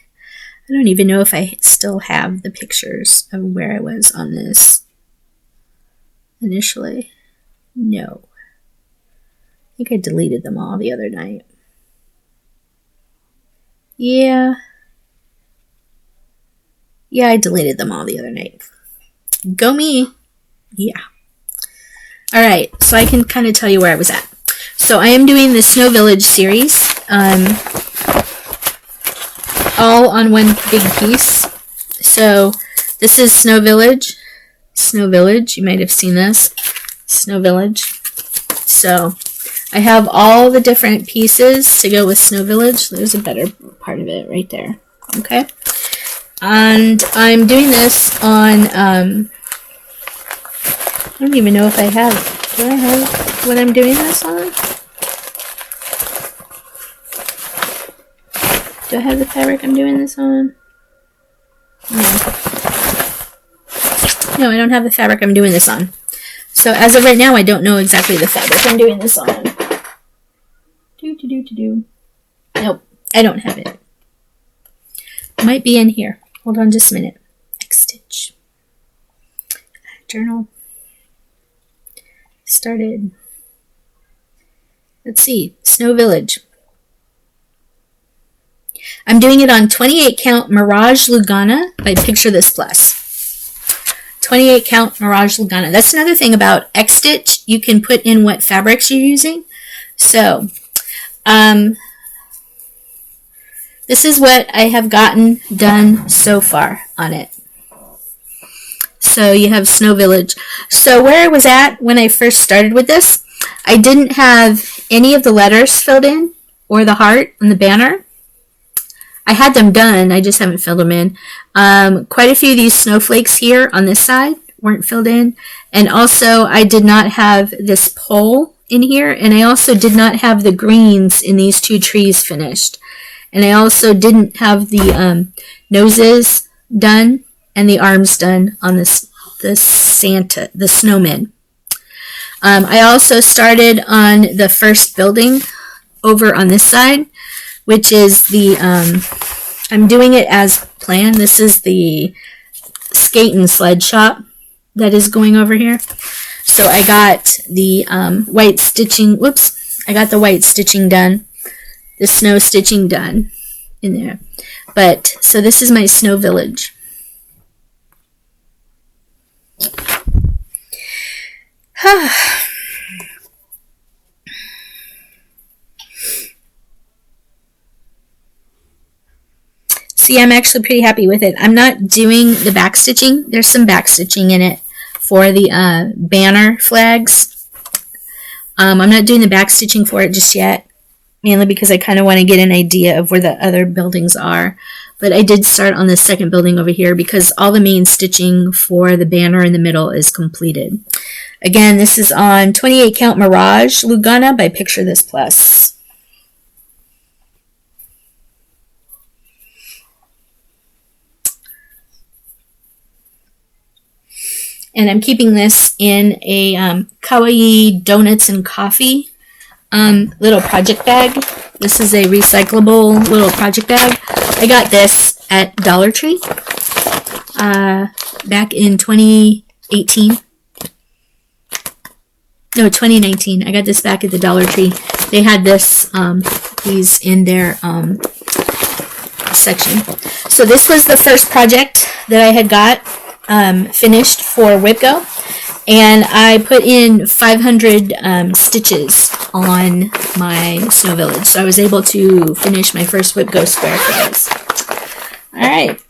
don't even know if I still have the pictures of where I was on this initially. No. I think I deleted them all the other night. Yeah, I deleted them all the other night. Go me. Yeah. Alright, so I can kind of tell you where I was at. So I am doing the Snow Village series, all on one big piece. So this is Snow Village. Snow Village, you might have seen this. Snow Village. So I have all the different pieces to go with Snow Village. There's a better part of it right there. Okay. And I'm doing this on I don't even know if I have. Do I have what I'm doing this on? Do I have the fabric I'm doing this on? No, I don't have the fabric I'm doing this on. So as of right now, I don't know exactly the fabric I'm doing this on. Nope, I don't have it. It might be in here. Hold on just a minute. Next stitch. Journal. Started. Let's see. Snow Village. I'm doing it on 28 count Mirage Lugana by Picture This Plus. 28 count Mirage Lugana. That's another thing about X Stitch. You can put in what fabrics you're using. So, this is what I have gotten done so far on it. So you have Snow Village. So where I was at when I first started with this, I didn't have any of the letters filled in or the heart and the banner. I had them done, I just haven't filled them in. Quite a few of these snowflakes here on this side weren't filled in. And also I did not have this pole in here, and I also did not have the greens in these two trees finished. And I also didn't have the noses done and the arms done on this Santa, the snowman. I also started on the first building over on this side, which is the, I'm doing it as planned. This is the skate and sled shop that is going over here. So I got the white stitching, I got the white stitching done, the snow stitching done in there. But, so this is my Snow Village. See, I'm actually pretty happy with it. I'm not doing the back stitching. There's some back stitching in it for the banner flags. I'm not doing the back stitching for it just yet, mainly because I kind of want to get an idea of where the other buildings are. But I did start on the second building over here because all the main stitching for the banner in the middle is completed. Again, this is on 28 count Mirage Lugana by Picture This Plus. And I'm keeping this in a Kawaii Donuts and Coffee little project bag. This is a recyclable little project bag. I got this at Dollar Tree back in 2018. No, 2019. I got this back at the Dollar Tree. They had this, these in their section. So this was the first project that I had got finished for WIPGO, and I put in 500 stitches on my Snow Village, so I was able to finish my first WIPGO square for this. Alright,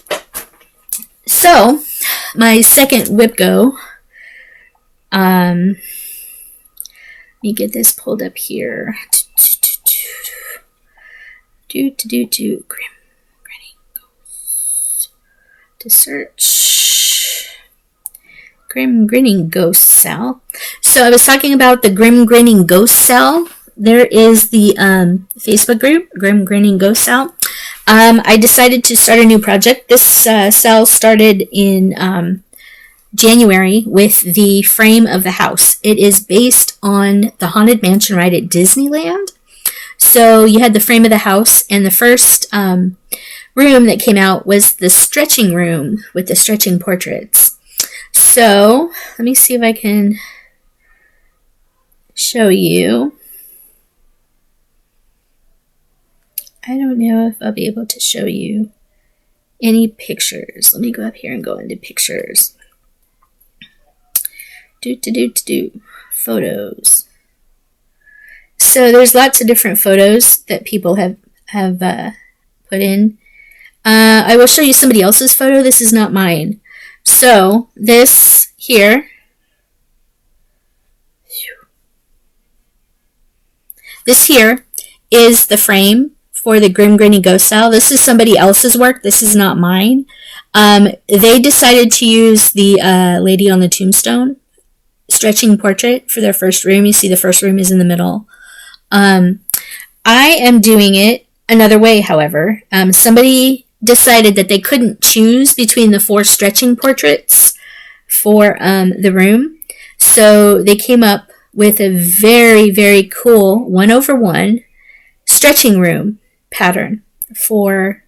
so my second WIPGO, let me get this pulled up here. Grinning goes to search. Grinning Ghost Cell. So I was talking about the Grinning Ghost Cell. There is the Facebook group, Grinning Ghost Cell. I decided to start a new project. This cell started in January with the frame of the house. It is based on the Haunted Mansion ride at Disneyland. So you had the frame of the house, and the first room that came out was the stretching room with the stretching portraits. So, let me see if I can show you. I don't know if I'll be able to show you any pictures. Let me go up here and go into pictures. Photos. So, there's lots of different photos that people have put in. I will show you somebody else's photo. This is not mine. So, this here, is the frame for the Grinning Ghost Cell. This is somebody else's work. This is not mine. They decided to use the Lady on the Tombstone stretching portrait for their first room. You see the first room is in the middle. I am doing it another way, however. Somebody decided that they couldn't choose between the 4 stretching portraits for the room. So they came up with a very, very cool 1/1 stretching room pattern for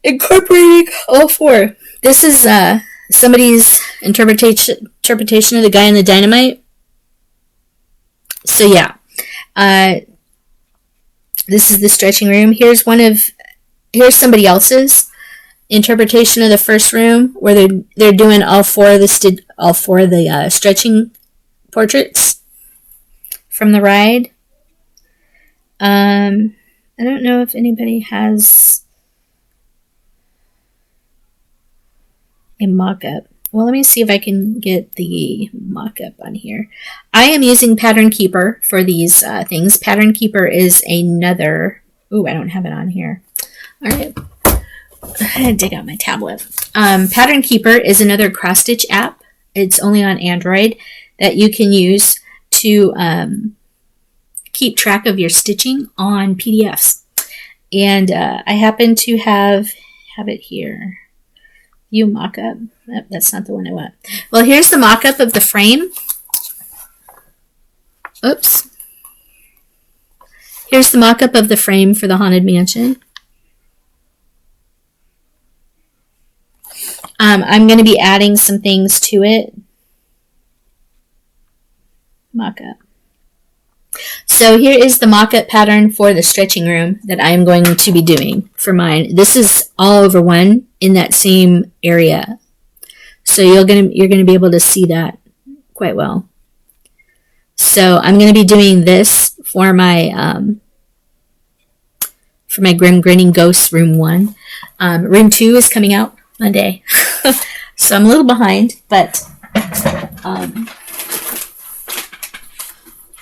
incorporating all 4. This is somebody's interpretation of the guy in the dynamite. So yeah, this is the stretching room. Here's somebody else's interpretation of the first room, where they're doing all 4 of the stretching portraits from the ride. I don't know if anybody has a mock-up. Well, let me see if I can get the mock-up on here. I am using Pattern Keeper for these things. Pattern Keeper is another... Ooh, I don't have it on here. All right. I'm going to dig out my tablet. Pattern Keeper is another cross-stitch app. It's only on Android that you can use to keep track of your stitching on PDFs. And I happen to have it here. View mock-up. Oh, that's not the one I want. Well, here's the mock-up of the frame. Oops. Here's the mock-up of the frame for the Haunted Mansion. I'm going to be adding some things to it. Mock-up. So here is the mock-up pattern for the stretching room that I am going to be doing for mine. This is all over one in that same area. So you're going to be able to see that quite well. So I'm going to be doing this for my Grinning Ghosts Room 1. Room 2 is coming out Monday. So I'm a little behind, but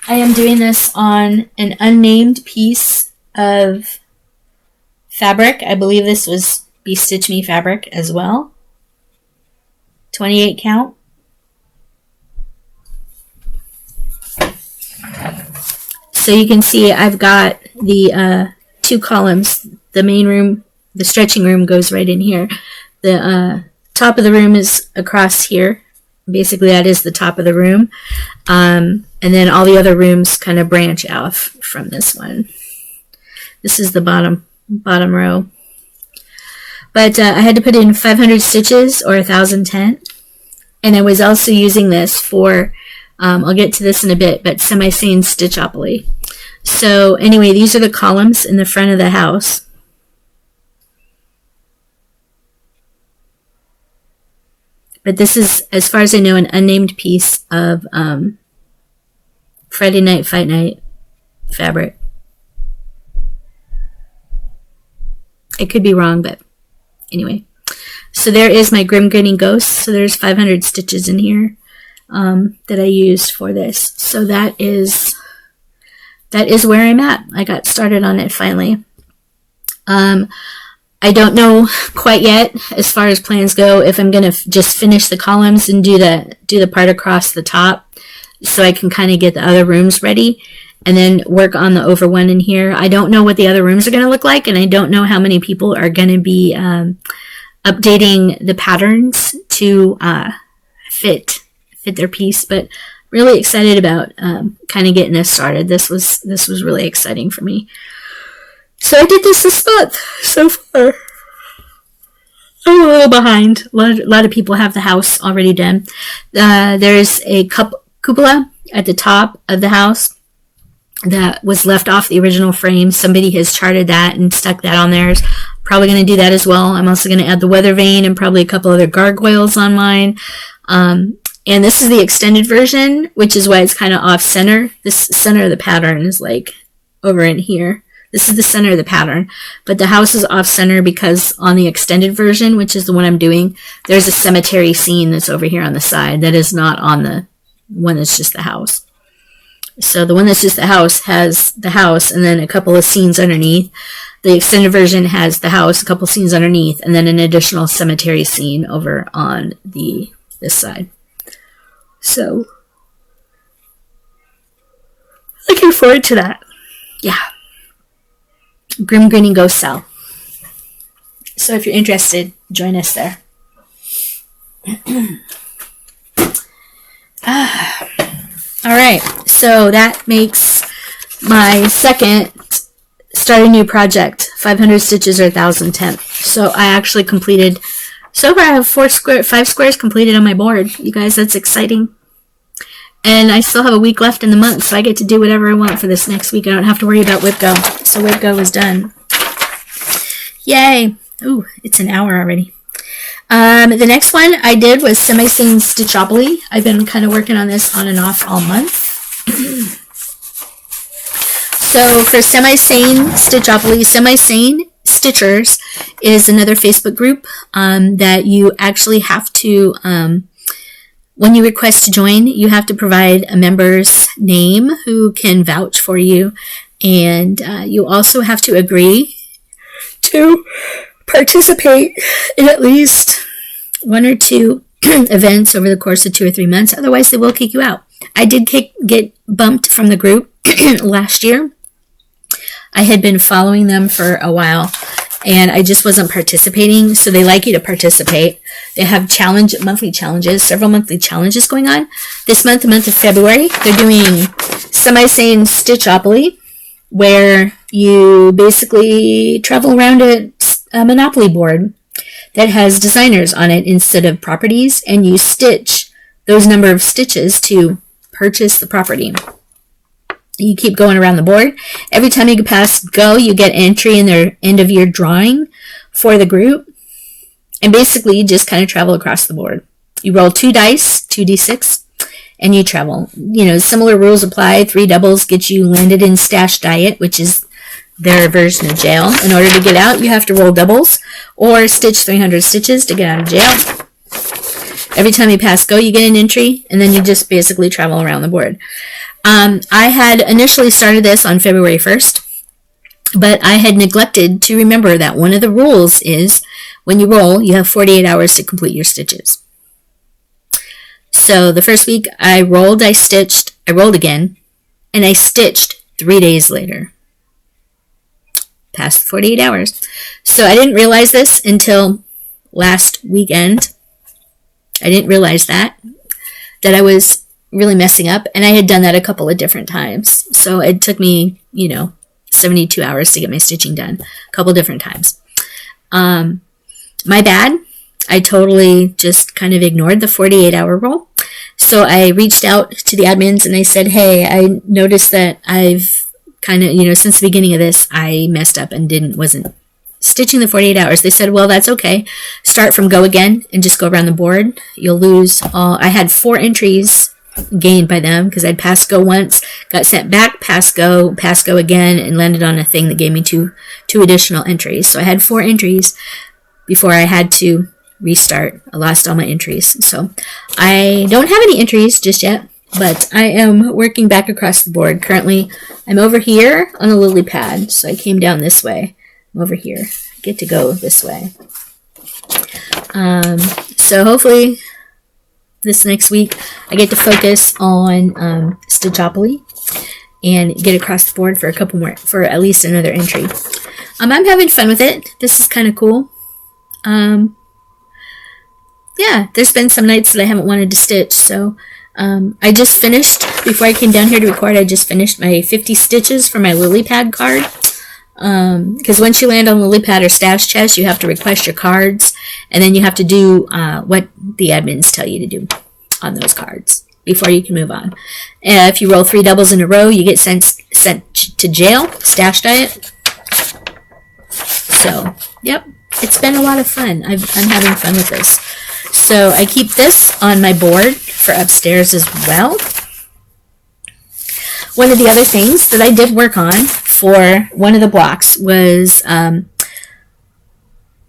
I am doing this on an unnamed piece of fabric. I believe this was Be Stitch Me fabric as well. 28 count. So you can see I've got the 2 columns. The main room, the stretching room goes right in here. The top of the room is across here. Basically, that is the top of the room. And then all the other rooms kind of branch off from this one. This is the bottom row. But I had to put in 500 stitches or 1,010. And I was also using this for, I'll get to this in a bit, but semi-sane stitchopoly. So anyway, these are the columns in the front of the house. But this is, as far as I know, an unnamed piece of Friday Night Fight Night fabric. It could be wrong, but anyway. So there is my Grinning Ghost. So there's 500 stitches in here that I used for this. So that is where I'm at. I got started on it finally. I don't know quite yet, as far as plans go, if I'm going to just finish the columns and do the part across the top, so I can kind of get the other rooms ready, and then work on the over one in here. I don't know what the other rooms are going to look like, and I don't know how many people are going to be updating the patterns to fit their piece. But really excited about kind of getting this started. This was really exciting for me. So I did this month so far. I'm a little behind. A lot of people have the house already done. There's a cupola at the top of the house that was left off the original frame. Somebody has charted that and stuck that on theirs. Probably going to do that as well. I'm also going to add the weather vane and probably a couple other gargoyles on mine. And this is the extended version, which is why it's kind of off center. This center of the pattern is like over in here. This is the center of the pattern, but the house is off center because on the extended version, which is the one I'm doing, there's a cemetery scene that's over here on the side that is not on the one that's just the house. So the one that's just the house has the house and then a couple of scenes underneath. The extended version has the house, a couple scenes underneath, and then an additional cemetery scene over on this side. So, looking forward to that. Yeah. Grinning Go Sell. So if you're interested, join us there. All right. So that makes my second start a new project, 500 stitches or 1,000 temp. So I actually completed, so far I have 5 squares completed on my board. You guys, that's exciting. And I still have a week left in the month, so I get to do whatever I want for this next week. I don't have to worry about WIPGO. So WIPGO is done. Yay. Ooh, it's an hour already. The next one I did was Sane Stitchopoly. I've been kind of working on this on and off all month. So for Sane Stitchopoly, Sane Stitchers is another Facebook group that you actually have to, when you request to join, you have to provide a member's name who can vouch for you. And you also have to agree to participate in at least 1 or 2 events over the course of 2 or 3 months. Otherwise, they will kick you out. I did get bumped from the group last year. I had been following them for a while, and I just wasn't participating. So they like you to participate. They have monthly challenges, several monthly challenges going on. This month, the month of February, they're doing Sane Stitchopoly, where you basically travel around a Monopoly board that has designers on it instead of properties, and you stitch those number of stitches to purchase the property. You keep going around the board. Every time you pass go, you get entry in their end of year drawing for the group. And basically, you just kind of travel across the board. You roll 2 dice, 2d6, and you travel. You know, similar rules apply. 3 doubles get you landed in Stash Diet, which is their version of jail. In order to get out, you have to roll doubles or stitch 300 stitches to get out of jail. Every time you pass go, you get an entry, and then you just basically travel around the board. I had initially started this on February 1st, but I had neglected to remember that one of the rules is when you roll, you have 48 hours to complete your stitches. So the first week I rolled, I rolled again, and I stitched 3 days later. Past 48 hours. So I didn't realize this until last weekend. I didn't realize that I was really messing up, and I had done that a couple of different times. So it took me, 72 hours to get my stitching done a couple different times. My bad. I totally just kind of ignored the 48-hour rule. So I reached out to the admins and I said, hey, I noticed that I've kind of, since the beginning of this, I messed up and wasn't stitching the 48 hours. They said, well, that's okay. Start from go again and just go around the board. You'll lose all. I had 4 entries gained by them because I'd passed go once, got sent back, passed go again, and landed on a thing that gave me two additional entries. So I had 4 entries before I had to restart. I lost all my entries. So I don't have any entries just yet, but I am working back across the board. Currently, I'm over here on the lily pad, so I came down this way. I'm over here. I get to go this way. So hopefully this next week I get to focus on Stitchopoly and get across the board for a couple more, for at least another entry. I'm having fun with it. This is kind of cool. Yeah, there's been some nights that I haven't wanted to stitch, so I just finished, before I came down here to record, I just finished my 50 stitches for my lily pad card. Because once you land on lily pad or stash chest, you have to request your cards, and then you have to do what the admins tell you to do on those cards before you can move on. If you roll 3 doubles in a row, you get sent to jail, Stash Diet. So, yep, it's been a lot of fun. I'm having fun with this. So I keep this on my board for upstairs as well. One of the other things that I did work on for one of the blocks was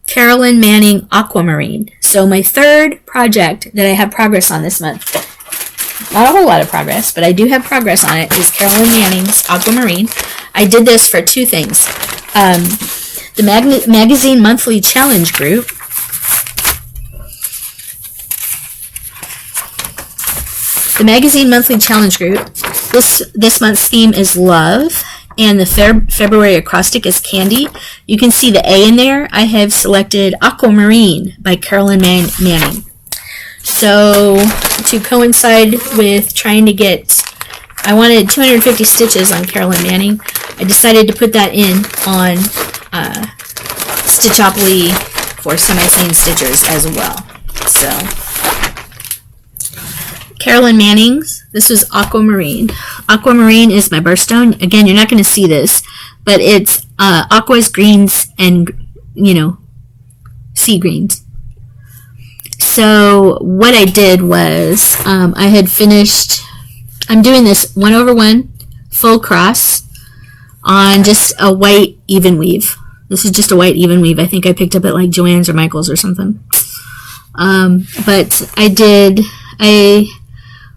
Carolyn Manning Aquamarine. So my third project that I have progress on this month, not a whole lot of progress, but I do have progress on it, is Carolyn Manning's Aquamarine. I did this for 2 things. The magazine monthly challenge group the magazine monthly challenge group. This month's theme is love, and the February acrostic is candy. You can see the A in there. I have selected Aquamarine by Carolyn Manning. So to coincide with trying to get, I wanted 250 stitches on Carolyn Manning. I decided to put that in on Stitchopoly for Sane Stitchers as well. So Carolyn Manning's, this is Aquamarine. Aquamarine is my birthstone. Again, you're not going to see this, but it's aquas, greens, and, you know, sea greens. So what I did was I had finished, I'm doing this 1/1 full cross on just a white even weave. This is just a white even weave. I think I picked up at like Joann's or Michael's or something. But I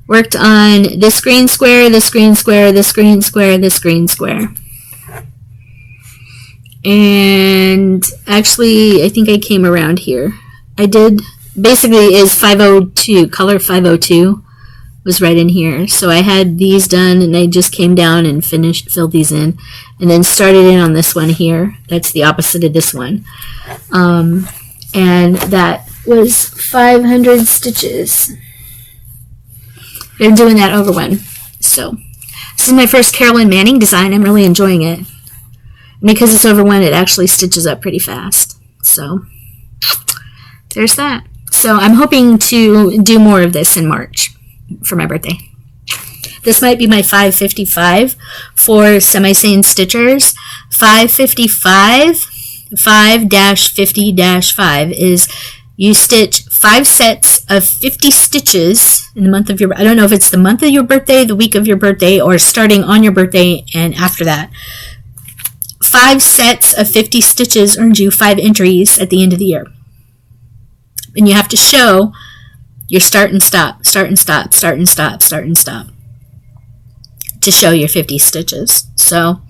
worked on this green square, this green square, this green square, this green square. And actually, I think I came around here. I did, basically is 502, color 502 was right in here. So I had these done and I just came down and filled these in, and then started in on this one here. That's the opposite of this one. And that was 500 stitches. Been doing that over one. So this is my first Carolyn Manning design. I'm really enjoying it. And because it's over one, it actually stitches up pretty fast. So there's that. So I'm hoping to do more of this in March for my birthday. This might be my 555 for Sane Stitchers. 555, 5-50-5 is you stitch 5 sets of 50 stitches in the month of your, I don't know if it's the month of your birthday, the week of your birthday, or starting on your birthday and after that. 5 sets of 50 stitches earns you 5 entries at the end of the year. And you have to show your start and stop, start and stop, start and stop, start and stop to show your 50 stitches. So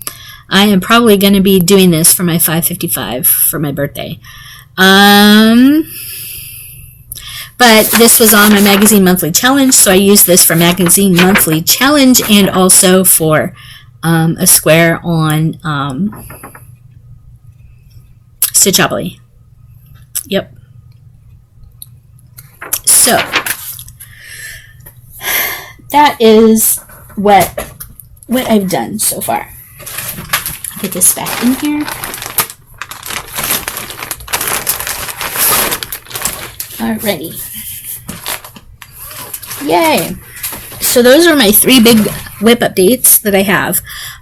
I am probably going to be doing this for my 555 for my birthday. But this was on my Magazine Monthly Challenge, so I used this for Magazine Monthly Challenge and also for a square on Stitchopoly. Yep. So that is what I've done so far. Get this back in here. Alrighty. Yay! So those are my 3 big WIP updates that I have.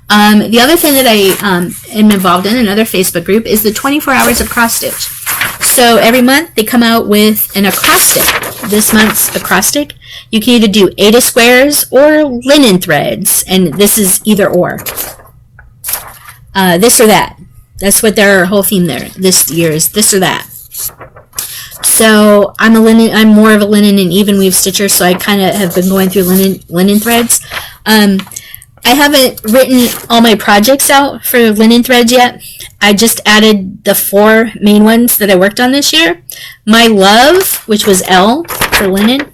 The other thing that I am involved in, another Facebook group, is the 24 hours of cross stitch. So every month they come out with an acrostic. This month's acrostic, you can either do Ada squares or linen threads, and this is either or. This or that. That's what their whole theme there this year is, this or that. So I'm more of a linen and even weave stitcher, so I kind of have been going through linen threads. I haven't written all my projects out for linen threads yet. I just added the 4 main ones that I worked on this year. My Love, which was L for linen.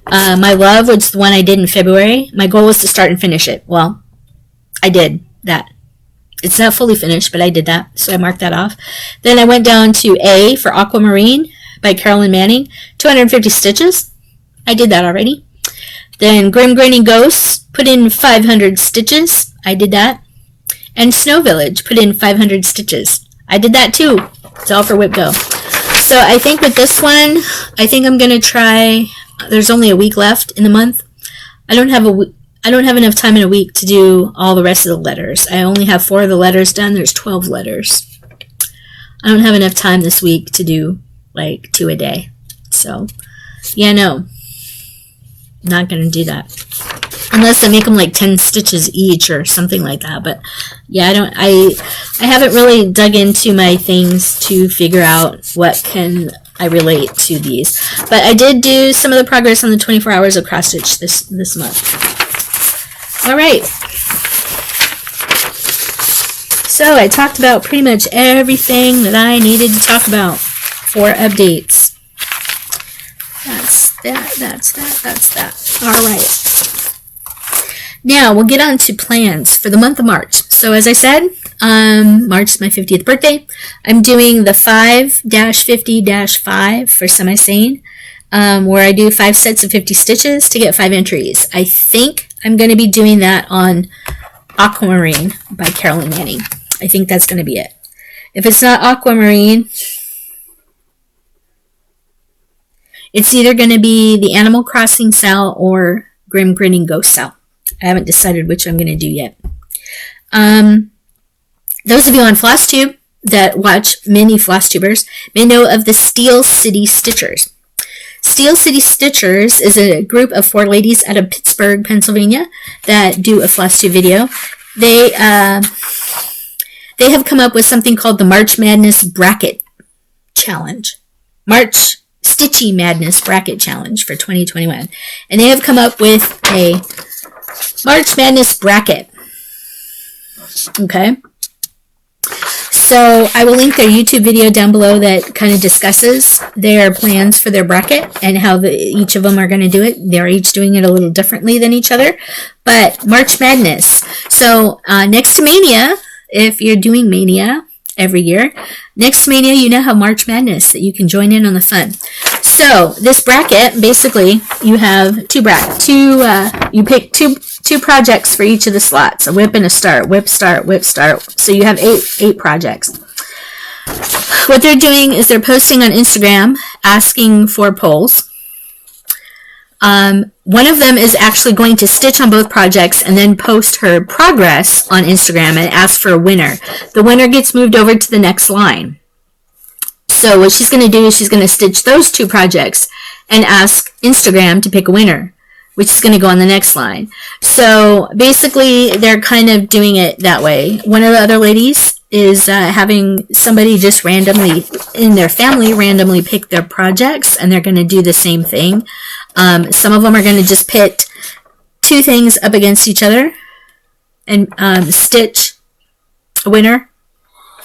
My Love, which is the one I did in February. My goal was to start and finish it. Well, I did that. It's not fully finished, but I did that, so I marked that off. Then I went down to A for Aquamarine by Carolyn Manning, 250 stitches. I did that already. Then Grinning Ghosts, put in 500 stitches. I did that. And Snow Village, put in 500 stitches. I did that too. It's all for WIPGO. So I think with this one, I think I'm going to try, there's only a week left in the month. I don't have enough time in a week to do all the rest of the letters. I only have 4 of the letters done. There's 12 letters. I don't have enough time this week to do like 2 a day. So, yeah, no. Not going to do that. Unless I make them like 10 stitches each or something like that. But, yeah, I haven't really dug into my things to figure out what can I relate to these. But I did do some of the progress on the 24 hours of cross stitch this month. All right. So I talked about pretty much everything that I needed to talk about for updates. That's that. All right. Now we'll get on to plans for the month of March. So as I said, March is my 50th birthday. I'm doing the 5-50-5 for Semi-Sane, where I do 5 sets of 50 stitches to get 5 entries. I think I'm going to be doing that on Aquamarine by Carolyn Manning. I think that's going to be it. If it's not Aquamarine, it's either going to be the Animal Crossing cell or Grinning Ghost cell. I haven't decided which I'm going to do yet. Those of you on FlossTube that watch many FlossTubers may know of the Steel City Stitchers. Steel City Stitchers is a group of 4 ladies out of Pittsburgh, Pennsylvania that do a FlossTube video. They have come up with something called the March Madness Bracket Challenge. March Stitchy Madness Bracket Challenge for 2021. And they have come up with a March Madness bracket. Okay. So I will link their YouTube video down below that kind of discusses their plans for their bracket and how each of them are going to do it. They're each doing it a little differently than each other. But March Madness. So next to Maynia, if you're doing Maynia every year, next to Maynia you now have March Madness that you can join in on the fun. So this bracket, basically, you have you pick two projects for each of the slots, a whip and a start, whip, start, whip, start. So you have eight projects. What they're doing is they're posting on Instagram asking for polls. One of them is actually going to stitch on both projects and then post her progress on Instagram and ask for a winner. The winner gets moved over to the next line. So what she's going to do is she's going to stitch those 2 projects and ask Instagram to pick a winner, which is going to go on the next line. So basically, they're kind of doing it that way. One of the other ladies is having somebody just randomly, in their family, randomly pick their projects, and they're going to do the same thing. Some of them are going to just pit 2 things up against each other and stitch a winner.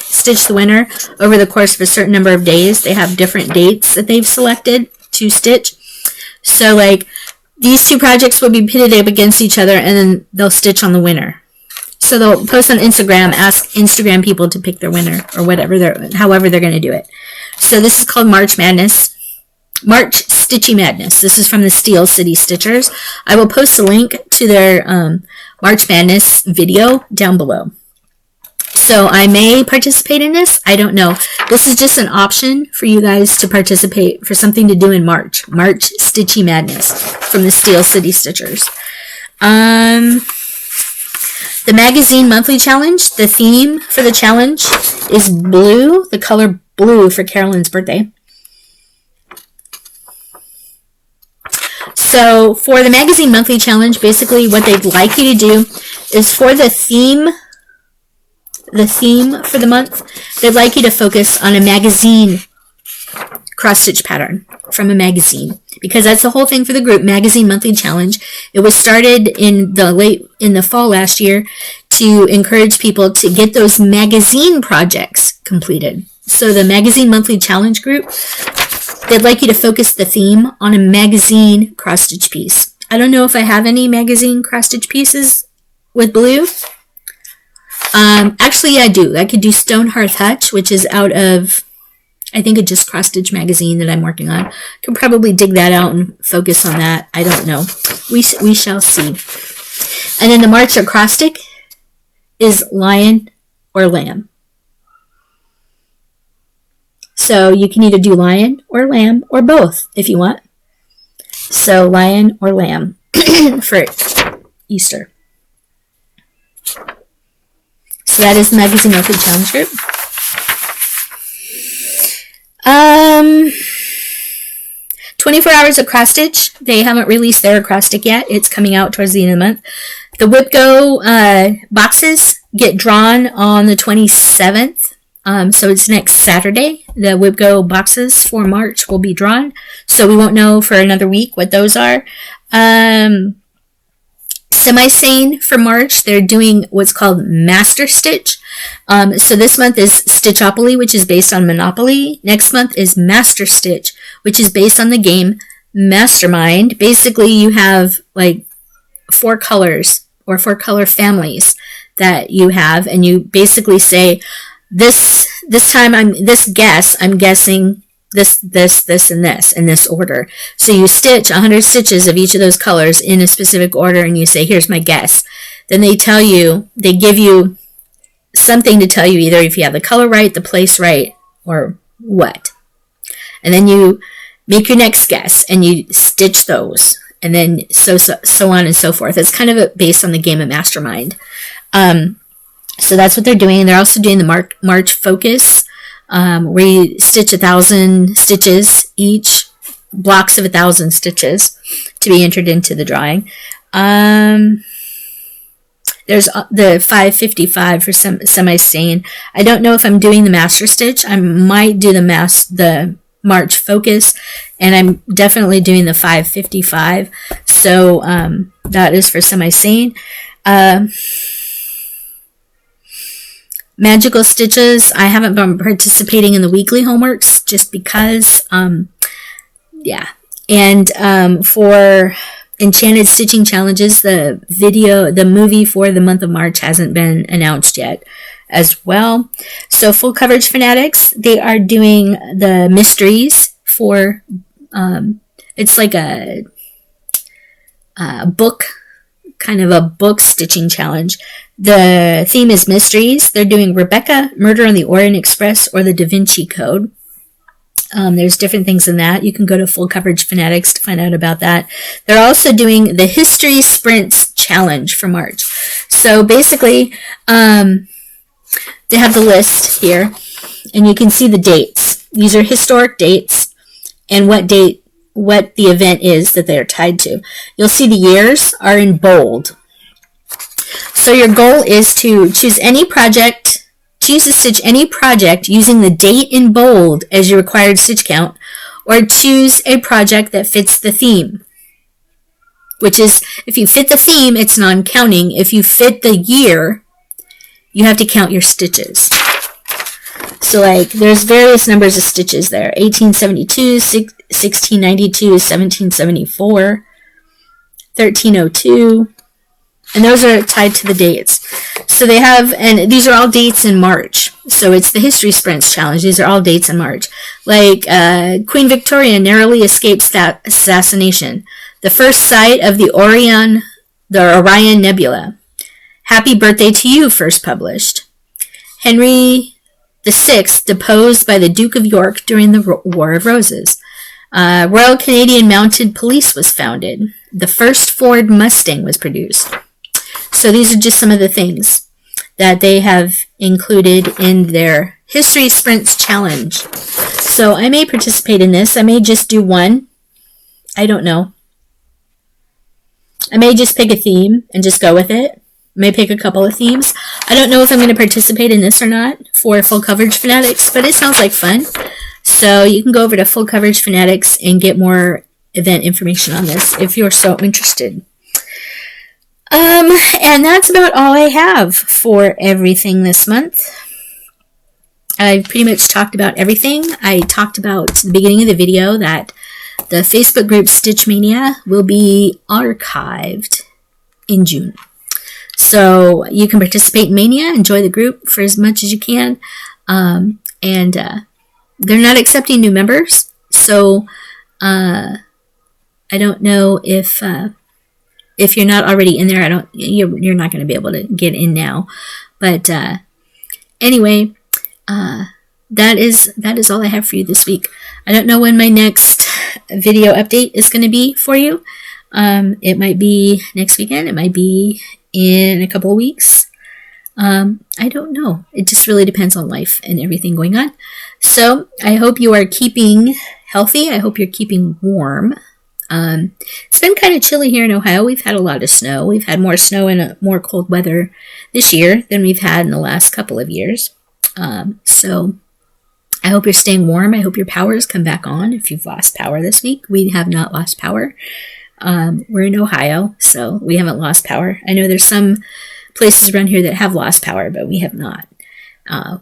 Stitch the winner over the course of a certain number of days. They have different dates that they've selected to stitch. So like these 2 projects will be pitted up against each other and then they'll stitch on the winner. So they'll post on Instagram, ask Instagram people to pick their winner or however they're going to do it. So this is called March Madness. March Stitchy Madness. This is from the Steel City Stitchers. I will post a link to their March Madness video down below. So I may participate in this. I don't know. This is just an option for you guys to participate for something to do in March. March Stitchy Madness from the Steel City Stitchers. The magazine monthly challenge. The theme for the challenge is blue. The color blue for Carolyn's birthday. So for the magazine monthly challenge, basically what they'd like you to do is for the theme for the month, they'd like you to focus on a magazine cross-stitch pattern from a magazine, because that's the whole thing for the group, magazine monthly challenge. It was started in the fall last year to encourage people to get those magazine projects completed. So the magazine monthly challenge group, they'd like you to focus the theme on a magazine cross-stitch piece. I don't know if I have any magazine cross-stitch pieces with blue. Actually, I do. I could do Stone Hearth Hutch, which is out of, I think, a Just Cross Stitch magazine that I'm working on. Could probably dig that out and focus on that. I don't know. We shall see. And then the March acrostic is lion or lamb. So you can either do lion or lamb or both if you want. So lion or lamb for Easter. So that is the Magazine Monthly Challenge Group. 24 hours of cross stitch. They haven't released their acrostic yet. It's coming out towards the end of the month. The WIPGO boxes get drawn on the 27th. So it's next Saturday. The WIPGO boxes for March will be drawn. So we won't know for another week what those are. Semi-Sane for March, they're doing what's called Master Stitch. So this month is Stitchopoly, which is based on Monopoly. Next month is Master Stitch, which is based on the game mastermind, basically you have like 4 colors or 4 color families that you have, and you basically say, this time I'm guessing this, and this in this order. So you stitch 100 stitches of each of those colors in a specific order, and you say, here's my guess. Then they give you something to tell you either if you have the color right, the place right, or what. And then you make your next guess and you stitch those, and then so on and so forth. It's kind of based on the game of Mastermind. So that's what they're doing. They're also doing the March Focus, where you stitch 1,000 stitches each, blocks of 1,000 stitches to be entered into the drawing. There's the 555 for semi-sane. I don't know if I'm doing the Master Stitch. I might do the March Focus, and I'm definitely doing the 555. So that is for semi-sane. Magical Stitches, I haven't been participating in the weekly homeworks just because, yeah. And for Enchanted Stitching Challenges, the movie for the month of March hasn't been announced yet as well. So Full Coverage Fanatics, they are doing the mysteries for, it's like a book, kind of a book stitching challenge. The theme is mysteries. They're doing Rebecca, Murder on the Orient Express, or the Da Vinci Code. There's different things in that. You can go to Full Coverage Fanatics to find out about that. They're also doing the History Sprints Challenge for March. So basically, they have the list here, and you can see the dates. These are historic dates and what the event is that they're tied to. You'll see the years are in bold. So your goal is to choose to stitch any project using the date in bold as your required stitch count, or choose a project that fits the theme. Which is, if you fit the theme, it's non-counting. If you fit the year, you have to count your stitches. So like, there's various numbers of stitches there. 1872, 1692, 1774, 1302. And those are tied to the dates. So they have, and these are all dates in March. So it's the History Sprints Challenge. These are all dates in March. Like Queen Victoria narrowly escaped assassination. The first sight of the Orion Nebula. Happy Birthday to You, first published. Henry VI deposed by the Duke of York during the War of Roses. Royal Canadian Mounted Police was founded. The first Ford Mustang was produced. So these are just some of the things that they have included in their History Sprints Challenge. So I may participate in this. I may just do one. I don't know. I may just pick a theme and just go with it. I may pick a couple of themes. I don't know if I'm going to participate in this or not for Full Coverage Fanatics, but it sounds like fun. So you can go over to Full Coverage Fanatics and get more event information on this if you're so interested. And that's about all I have for everything this month. I've pretty much talked about everything. I talked about at the beginning of the video that the Facebook group Stitch Maynia will be archived in June. So you can participate in Maynia, enjoy the group for as much as you can. And they're not accepting new members. So I don't know if you're not already in there, you're not going to be able to get in now. But anyway, that is all I have for you this week. I don't know when my next video update is going to be for you. It might be next weekend. It might be in a couple of weeks. I don't know. It just really depends on life and everything going on. So I hope you are keeping healthy. I hope you're keeping warm. It's been kind of chilly here in Ohio. We've had a lot of snow. We've had more snow and more cold weather this year than we've had in the last couple of years. So I hope you're staying warm. I hope your powers come back on. If you've lost power this week, we have not lost power. We're in Ohio, so we haven't lost power. I know there's some places around here that have lost power, but we have not.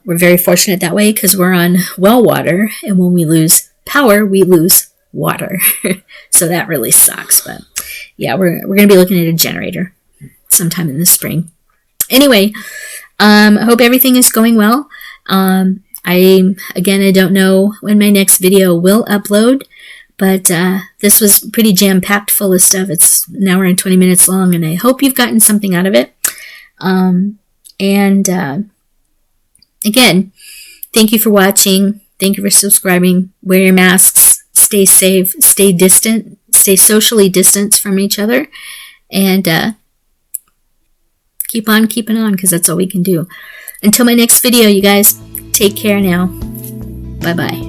We're very fortunate that way because we're on well water, and when we lose power, we lose water. So that really sucks. But yeah, we're going to be looking at a generator sometime in the spring. Anyway, I hope everything is going well. I don't know when my next video will upload, but this was pretty jam-packed full of stuff. It's an hour and 20 minutes long, and I hope you've gotten something out of it. Again, thank you for watching. Thank you for subscribing. Wear your masks. Stay safe. Stay distant. Stay socially distanced from each other. And keep on keeping on, because that's all we can do. Until my next video, you guys, take care now. Bye-bye.